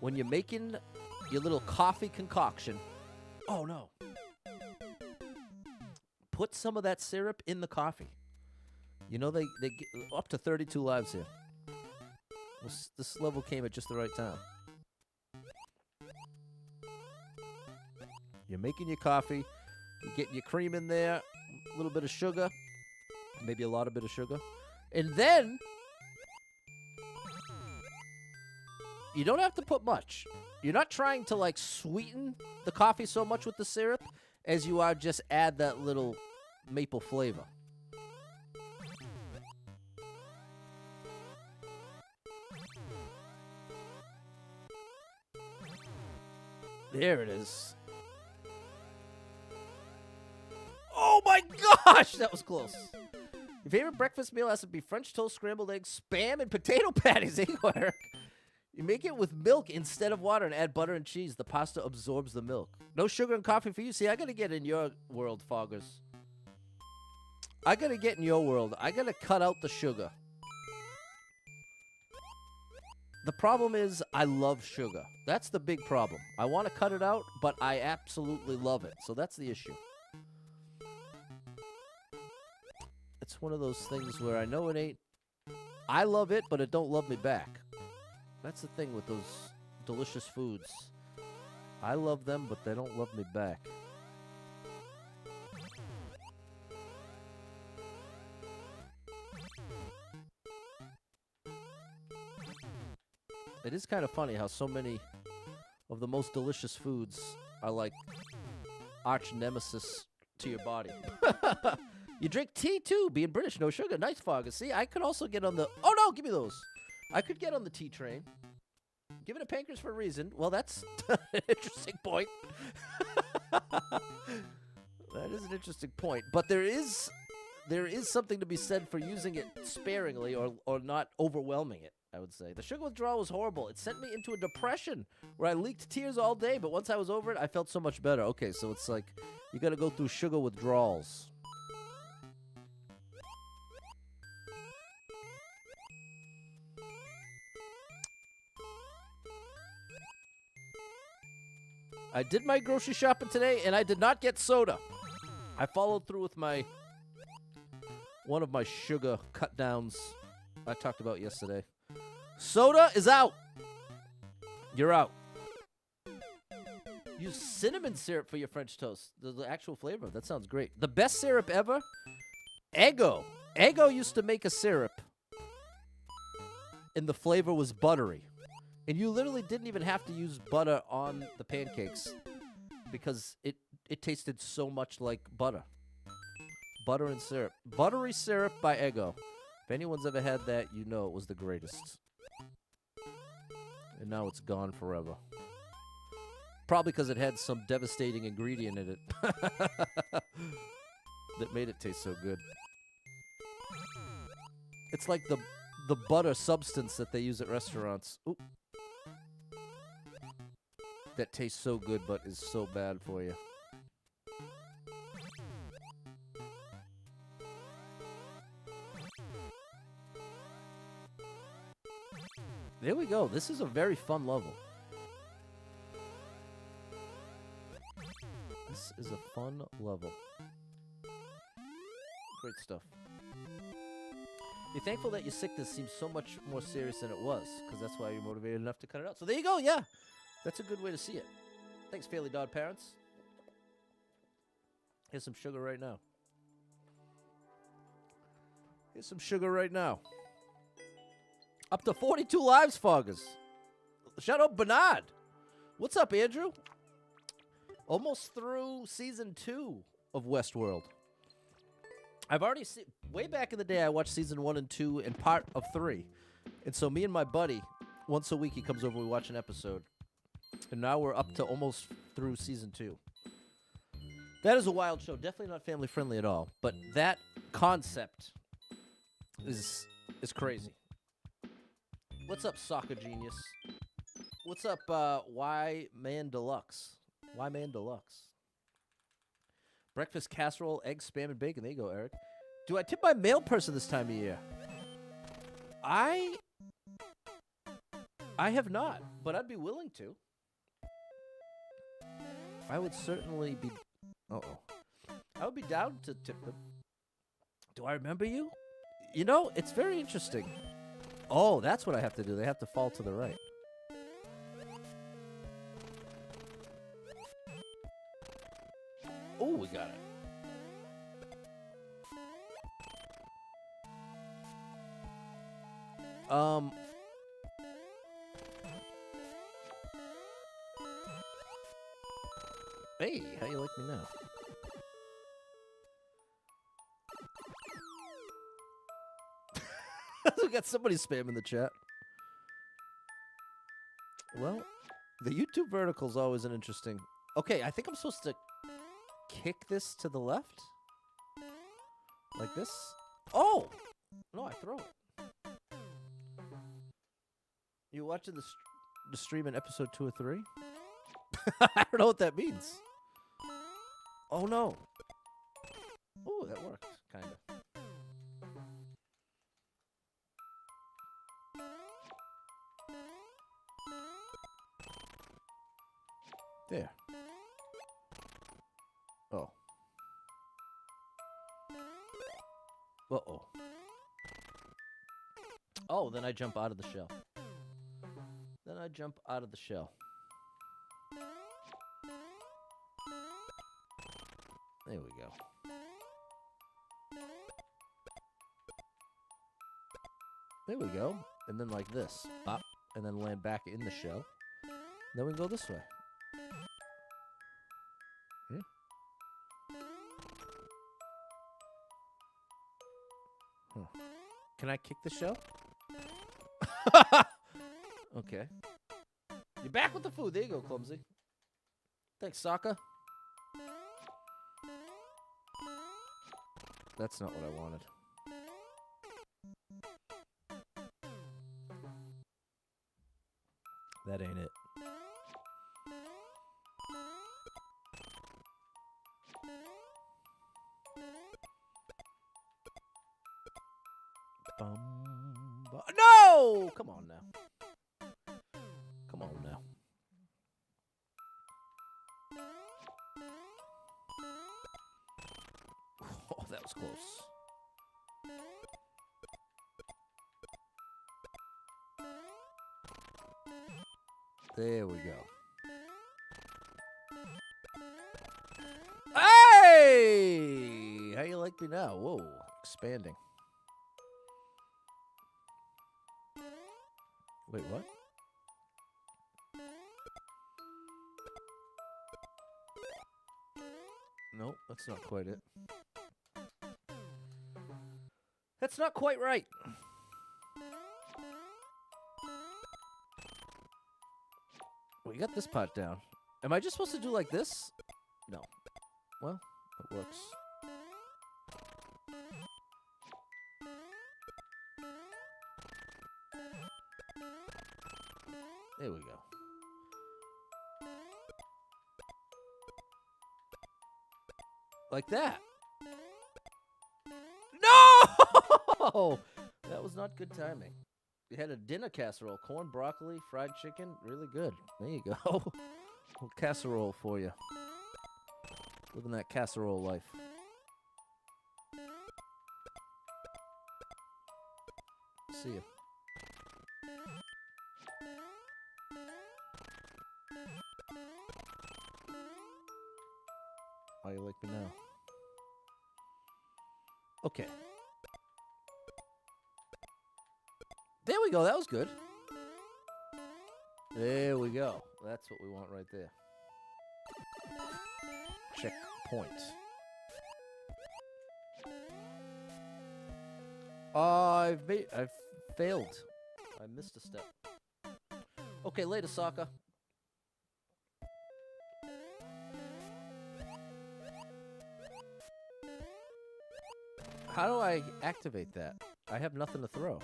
When you're making your little coffee concoction. Oh, no. Put some of that syrup in the coffee. You know, they get up to 32 lives here. This level came at just the right time. You're making your coffee. You're getting your cream in there. A little bit of sugar. Maybe a lot of bit of sugar. And then, you don't have to put much. You're not trying to, like, sweeten the coffee so much with the syrup as you are just add that little maple flavor. There it is. Oh my gosh, that was close. Your favorite breakfast meal has to be French toast, scrambled eggs, Spam, and potato patties. Eric. You make it with milk instead of water and add butter and cheese. The pasta absorbs the milk. No sugar and coffee for you. See, I got to get in your world, Foggers. I got to get in your world. I got to cut out the sugar. The problem is I love sugar. That's the big problem. I want to cut it out, but I absolutely love it. So that's the issue. It's one of those things where I know it ain't... I love it, but it don't love me back. That's the thing with those delicious foods. I love them, but they don't love me back. It is kind of funny how so many of the most delicious foods are like arch nemesis to your body. You drink tea too, being British, no sugar. Nice, Fogger. See, I could also get on the... Oh, no, give me those. I could get on the tea train. Give it a pancreas for a reason. Well, that's an interesting point. That is an interesting point. But there is something to be said for using it sparingly or not overwhelming it, I would say. The sugar withdrawal was horrible. It sent me into a depression where I leaked tears all day, but once I was over it, I felt so much better. Okay, so it's like you got to go through sugar withdrawals. I did my grocery shopping today, and I did not get soda. I followed through with one of my sugar cut-downs I talked about yesterday. Soda is out. You're out. Use cinnamon syrup for your French toast. The actual flavor. That sounds great. The best syrup ever? Eggo. Eggo used to make a syrup, and the flavor was buttery. And you literally didn't even have to use butter on the pancakes because it tasted so much like butter. Butter and syrup. Buttery syrup by Eggo. If anyone's ever had that, you know it was the greatest. And now it's gone forever. Probably because it had some devastating ingredient in it that made it taste so good. It's like the butter substance that they use at restaurants. Ooh. That tastes so good but is so bad for you. There we go. This is a very fun level. This is a fun level. Great stuff. You're thankful that your sickness seems so much more serious than it was, because that's why you're motivated enough to cut it out. So there you go, yeah. That's a good way to see it. Thanks, Fairly Dod parents. Here's some sugar right now. Here's some sugar right now. Up to 42 lives, Foggers. Shout out Bernard. What's up, Andrew? Almost through season 2 of Westworld. I've already seen, way back in the day, I watched season 1 and 2 and part of 3. And so me and my buddy, once a week he comes over, we watch an episode. And now we're up to almost through season 2. That is a wild show. Definitely not family friendly at all. But that concept is crazy. What's up, Soccer Genius? What's up, Why Man Deluxe? Why Man Deluxe? Breakfast casserole, eggs, spam, and bacon. There you go, Eric. Do I tip my mail person this time of year? I have not, but I'd be willing to. I would certainly be... I would be down to tip them. Do I remember you? You know, it's very interesting. Oh, that's what I have to do. They have to fall to the right. Oh, we got it. Hey, how you like me now? We got somebody spamming the chat. Well, the YouTube vertical's always an interesting... Okay, I think I'm supposed to kick this to the left? Like this? Oh! No, I throw it. You watching the stream in episode 2 or 3? I don't know what that means. Oh, no. Oh, that worked, kind of. There. Oh. Uh-oh. Oh, then I jump out of the shell. Then I jump out of the shell. There we go. There we go. And then like this. Up. And then land back in the shell. Then we go this way. Yeah. Huh. Can I kick the shell? Okay. You're back with the food. There you go, Clumsy. Thanks, Sokka. That's not what I wanted. That ain't it. No! Come on now. Come on now. Oh, that was close. There we go. Hey! How you like me now? Whoa, expanding. Wait, what? Nope, that's not quite it. That's not quite right. We got this part down. Am I just supposed to do like this? No. Well, it works. There we go. Like that. No! That was not good timing. You had a dinner casserole. Corn, broccoli, fried chicken. Really good. There you go. Little casserole for you. Living that casserole life. See you. How you like me now? Okay. There we go. That was good. There we go. That's what we want right there. Checkpoint. I've failed. I missed a step. Okay, later, Sokka. How do I activate that? I have nothing to throw.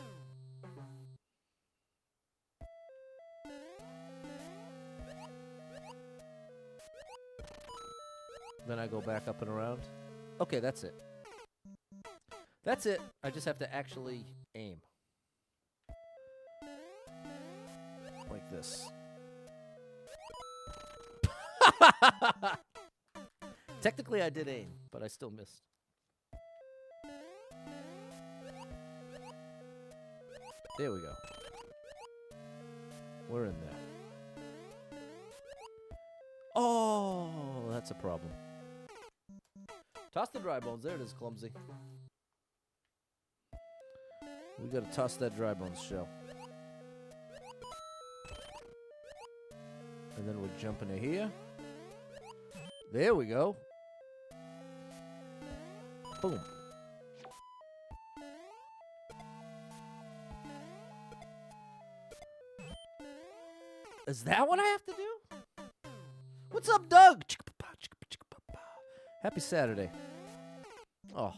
Then I go back up and around. Okay, that's it. That's it. I just have to actually aim. Like this. Technically, I did aim, but I still missed. There we go. We're in there. Oh, that's a problem. Toss the dry bones. There it is, clumsy. We gotta toss that dry bones shell. And then we're jumping to here. There we go. Boom. Is that what I have to do? What's up, Doug? Happy Saturday. Oh.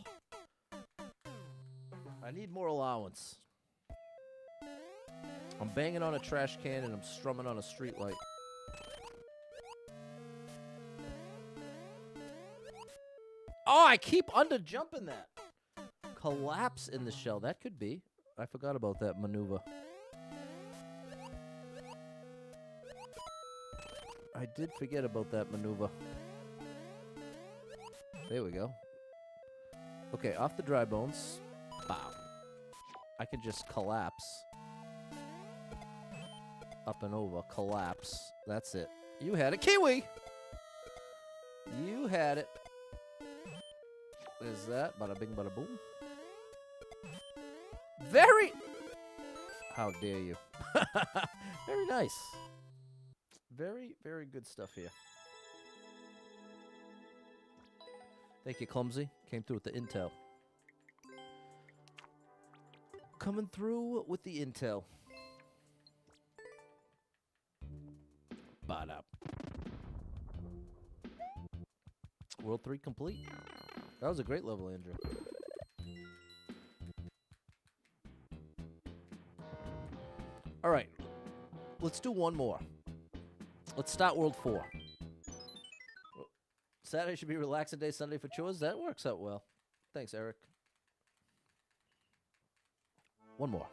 I need more allowance. I'm banging on a trash can and I'm strumming on a street light. Oh, I keep under jumping that. Collapse in the shell. That could be. I forgot about that maneuver. I did forget about that maneuver. There we go. Okay, off the dry bones. Bow. I can just collapse. Up and over. Collapse. That's it. You had it. Kiwi! You had it. Is that? Bada bing, bada boom. Very... How dare you. Very nice. Very, very good stuff here. Thank you, Clumsy. Came through with the intel. Coming through with the intel. Bada. World 3 complete. That was a great level, Andrew. All right. Let's do one more. Let's start World 4. Saturday should be a relaxing day, Sunday for chores. That works out well. Thanks, Eric. One more.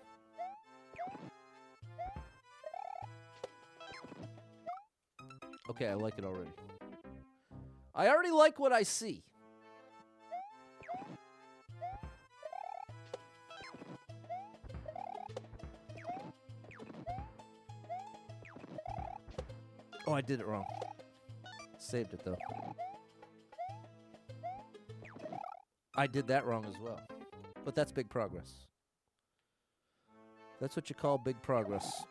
Okay, I like it already. I already like what I see. Oh, I did it wrong. Saved it, though. I did that wrong as well. But that's big progress. That's what you call big progress.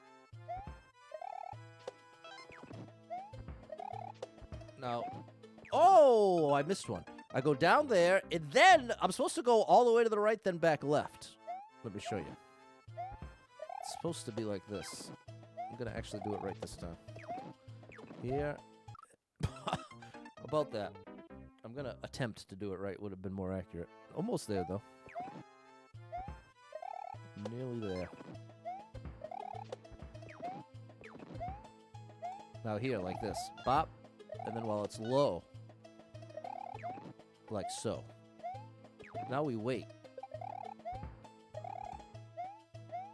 Now, oh, I missed one. I go down there, and then I'm supposed to go all the way to the right, then back left. Let me show you. It's supposed to be like this. I'm going to actually do it right this time. Here. About that. I'm going to attempt to do it right. Would have been more accurate. Almost there, though. Nearly there. Now here, like this. Bop. And then while it's low, like so. Now we wait.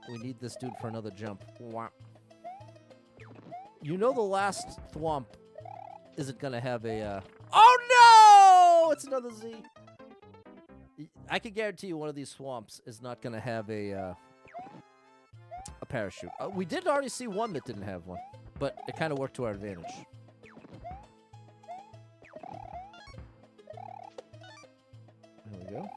We need this dude for another jump. Wah. You know the last thwomp isn't going to have a... Oh, no! It's another Z. I can guarantee you one of these swamps is not going to have a parachute. We did already see one that didn't have one, but it kind of worked to our advantage. There we go.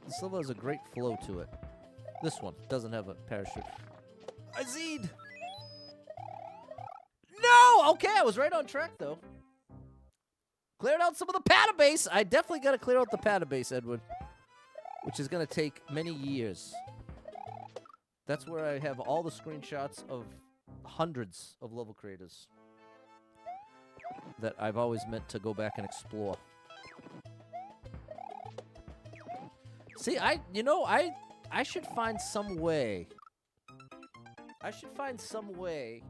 This level has a great flow to it. This one doesn't have a parachute. I Z'd! No! Okay, I was right on track, though. Cleared out some of the patabase. I definitely got to clear out the patabase, Edwin. Which is going to take many years. That's where I have all the screenshots of hundreds of level creators that I've always meant to go back and explore. See, I should find some way. I should find some way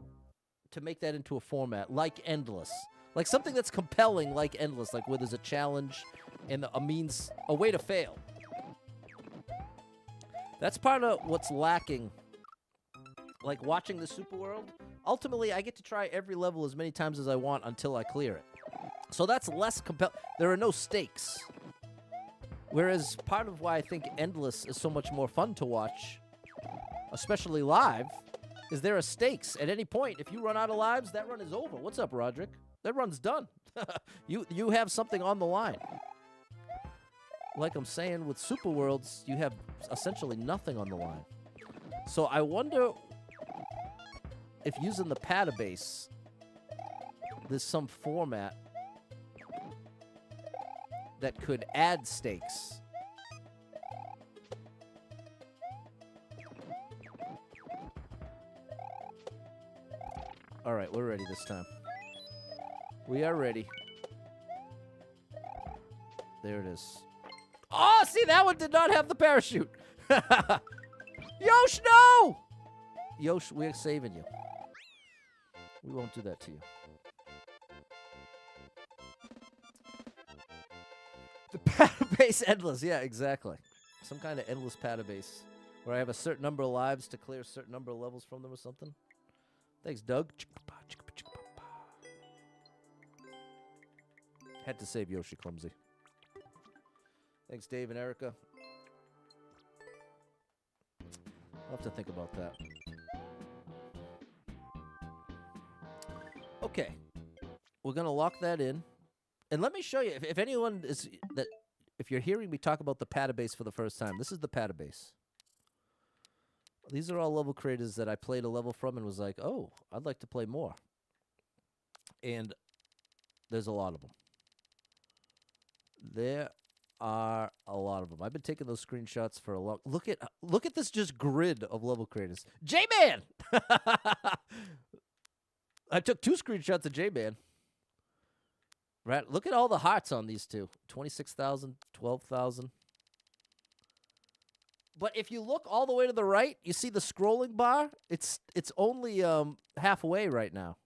to make that into a format like Endless. Like something that's compelling like Endless, like where there's a challenge and a way to fail. That's part of what's lacking. Like watching the Super World, ultimately I get to try every level as many times as I want until I clear it. So that's less compelling. There are no stakes. Whereas part of why I think Endless is so much more fun to watch, especially live, is there are stakes. At any point, if you run out of lives, that run is over. What's up, Roderick? That run's done. You have something on the line. Like I'm saying, with Super Worlds, you have essentially nothing on the line. So I wonder if using the patabase, there's some format that could add stakes. All right, we're ready this time. We are ready. There it is. Oh, see, that one did not have the parachute. Yosh, no! Yosh, we're saving you. We won't do that to you. The patabase Endless. Yeah, exactly. Some kind of endless patabase where I have a certain number of lives to clear a certain number of levels from them or something. Thanks, Doug. Had to save Yoshi Clumsy. Thanks, Dave and Erica. I'll have to think about that. Okay. We're going to lock that in. And let me show you, if anyone is, if you're hearing me talk about the patabase for the first time, this is the patabase. These are all level creators that I played a level from and was like, oh, I'd like to play more. And there's a lot of them. There are a lot of them. I've been taking those screenshots for a long... Look at this just grid of level creators. J-Man! I took 2 screenshots of J-Man. Right? Look at all the hearts on these two. 26,000, 12,000. But if you look all the way to the right, you see the scrolling bar? It's only halfway right now.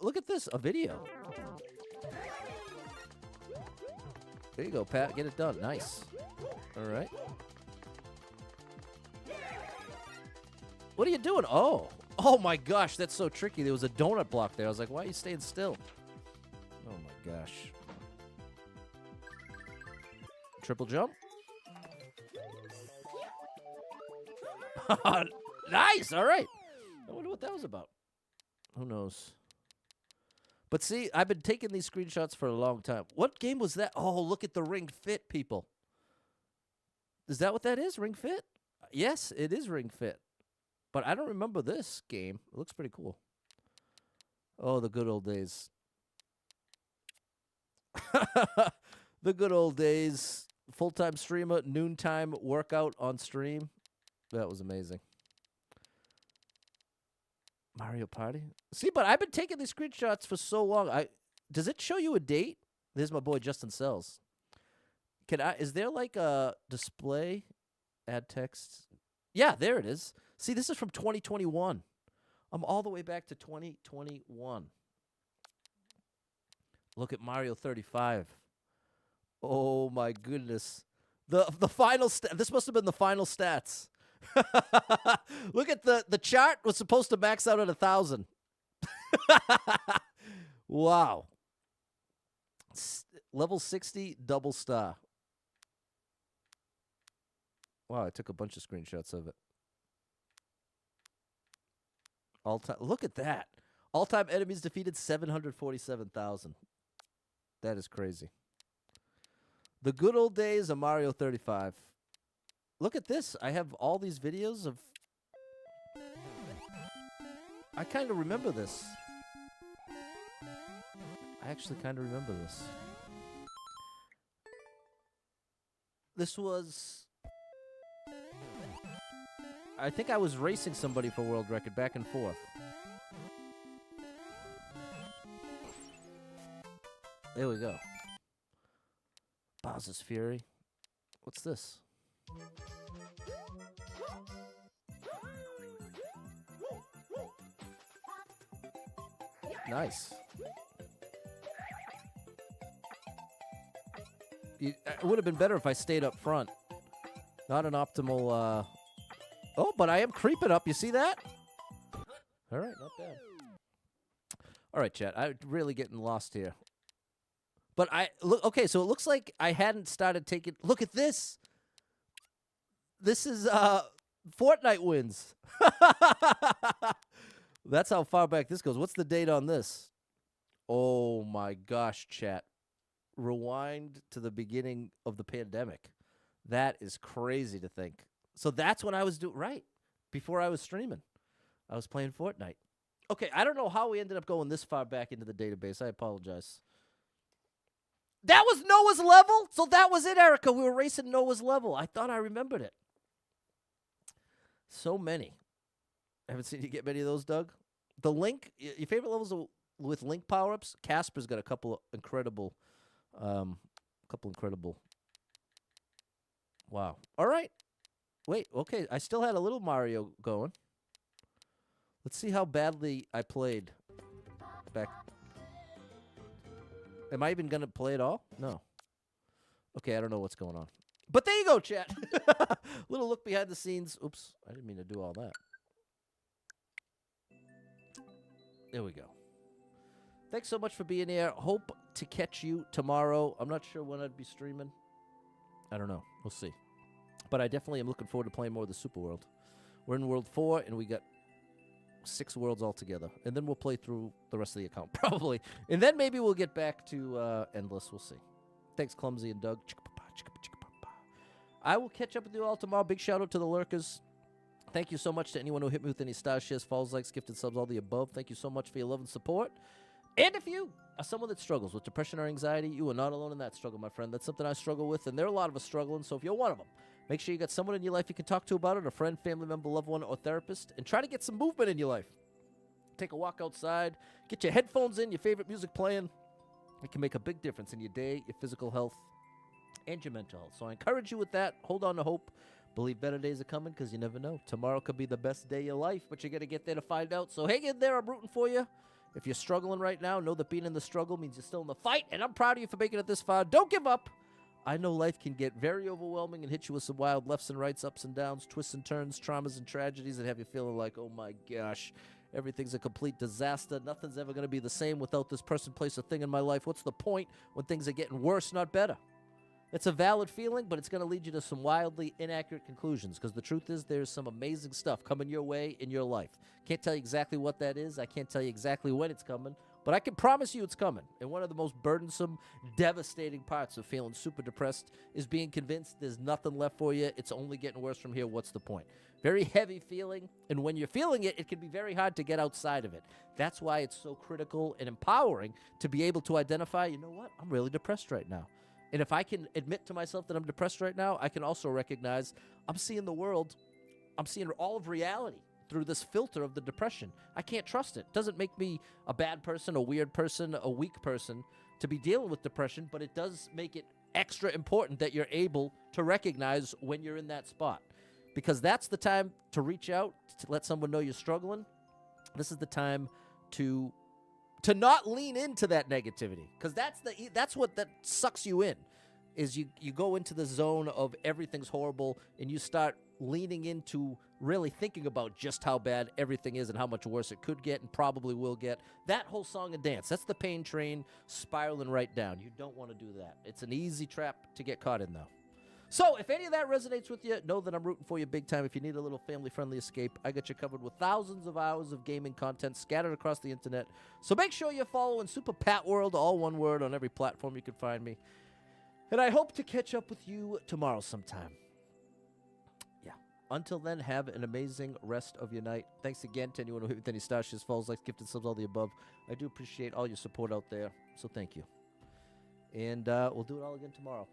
Look at this, a video. There you go, Pat. Get it done. Nice. All right. What are you doing? Oh. Oh, my gosh. That's so tricky. There was a donut block there. I was like, why are you staying still? Oh, my gosh. Triple jump. Nice. All right. I wonder what that was about. Who knows? But see, I've been taking these screenshots for a long time. What game was that? Oh, look at the Ring Fit, people. Is that what that is, Ring Fit? Yes, it is Ring Fit. But I don't remember this game. It looks pretty cool. Oh, the good old days. The good old days. Full-time streamer, noontime workout on stream. That was amazing. Mario Party? See, but I've been taking these screenshots for so long. Does it show you a date? There's my boy Justin Sells. Is there like a display? Add text? Yeah, there it is. See, this is from 2021. I'm all the way back to 2021. Look at Mario 35. Oh my goodness. The final this must have been the final stats. Look at the chart was supposed to max out at 1,000. Wow. Level 60 double star. Wow, I took a bunch of screenshots of it. All time. Look at that. All-time enemies defeated 747,000. That is crazy. The good old days of Mario 35. Look at this. I have all these videos of... I kind of remember this. I actually kind of remember this. This was... I think I was racing somebody for world record back and forth. There we go. Bowser's Fury. What's this? Nice. It would have been better if I stayed up front. Not an optimal... Oh, but I am creeping up. You see that? All right, not bad. All right, chat. I'm really getting lost here. But look. Okay, so it looks like I hadn't started taking... Look at this. This is Fortnite wins. That's how far back this goes. What's the date on this? Oh, my gosh, chat. Rewind to the beginning of the pandemic. That is crazy to think. So that's when I was doing... Right. Before I was streaming. I was playing Fortnite. Okay, I don't know how we ended up going this far back into the database. I apologize. That was Noah's level? So that was it, Erica. We were racing Noah's level. I thought I remembered it. So many. I haven't seen you get many of those, Doug. The Link, your favorite levels with Link power-ups? Casper's got a couple incredible... Wow. All right. Wait, okay. I still had a little Mario going. Let's see how badly I played back. Am I even going to play it all? No. Okay, I don't know what's going on. But there you go, chat. Little look behind the scenes. Oops, I didn't mean to do all that. There we go. Thanks so much for being here. Hope to catch you tomorrow. I'm not sure when I'd be streaming. I don't know. We'll see. But I definitely am looking forward to playing more of the Super World. We're in World 4, and we got 6 worlds altogether. And then we'll play through the rest of the account, probably. And then maybe we'll get back to Endless. We'll see. Thanks, Clumsy and Doug. I will catch up with you all tomorrow. Big shout-out to the lurkers. Thank you so much to anyone who hit me with any stars, shares, follows, likes, gifted subs, all the above. Thank you so much for your love and support. And if you are someone that struggles with depression or anxiety, you are not alone in that struggle, my friend. That's something I struggle with, and there are a lot of us struggling. So if you're one of them, make sure you got someone in your life you can talk to about it, a friend, family member, loved one, or therapist, and try to get some movement in your life. Take a walk outside, get your headphones in, your favorite music playing. It can make a big difference in your day, your physical health, and your mental health. So I encourage you with that. Hold on to hope. Believe better days are coming because you never know. Tomorrow could be the best day of your life, but you got to get there to find out. So hang in there. I'm rooting for you. If you're struggling right now, know that being in the struggle means you're still in the fight, and I'm proud of you for making it this far. Don't give up. I know life can get very overwhelming and hit you with some wild lefts and rights, ups and downs, twists and turns, traumas and tragedies that have you feeling like, oh my gosh, everything's a complete disaster. Nothing's ever going to be the same without this person, place, or thing in my life. What's the point when things are getting worse, not better? It's a valid feeling, but it's going to lead you to some wildly inaccurate conclusions because the truth is there's some amazing stuff coming your way in your life. Can't tell you exactly what that is. I can't tell you exactly when it's coming, but I can promise you it's coming. And one of the most burdensome, devastating parts of feeling super depressed is being convinced there's nothing left for you. It's only getting worse from here. What's the point? Very heavy feeling, and when you're feeling it, it can be very hard to get outside of it. That's why it's so critical and empowering to be able to identify, you know what, I'm really depressed right now. And if I can admit to myself that I'm depressed right now, I can also recognize I'm seeing the world, I'm seeing all of reality through this filter of the depression. I can't trust it. It doesn't make me a bad person, a weird person, a weak person to be dealing with depression, but it does make it extra important that you're able to recognize when you're in that spot. Because that's the time to reach out, to let someone know you're struggling. This is the time to to not lean into that negativity, because that's what that sucks you in, is you go into the zone of everything's horrible and you start leaning into really thinking about just how bad everything is and how much worse it could get and probably will get. That whole song and dance, that's the pain train spiraling right down. You don't want to do that. It's an easy trap to get caught in, though. So if any of that resonates with you, know that I'm rooting for you big time. If you need a little family-friendly escape, I got you covered with thousands of hours of gaming content scattered across the internet. So make sure you're following Super Pat World, all one word, on every platform you can find me. And I hope to catch up with you tomorrow sometime. Yeah. Until then, have an amazing rest of your night. Thanks again to anyone who hit with any stars, shares, follows, likes, gifted subs, all the above. I do appreciate all your support out there, so thank you. And we'll do it all again tomorrow.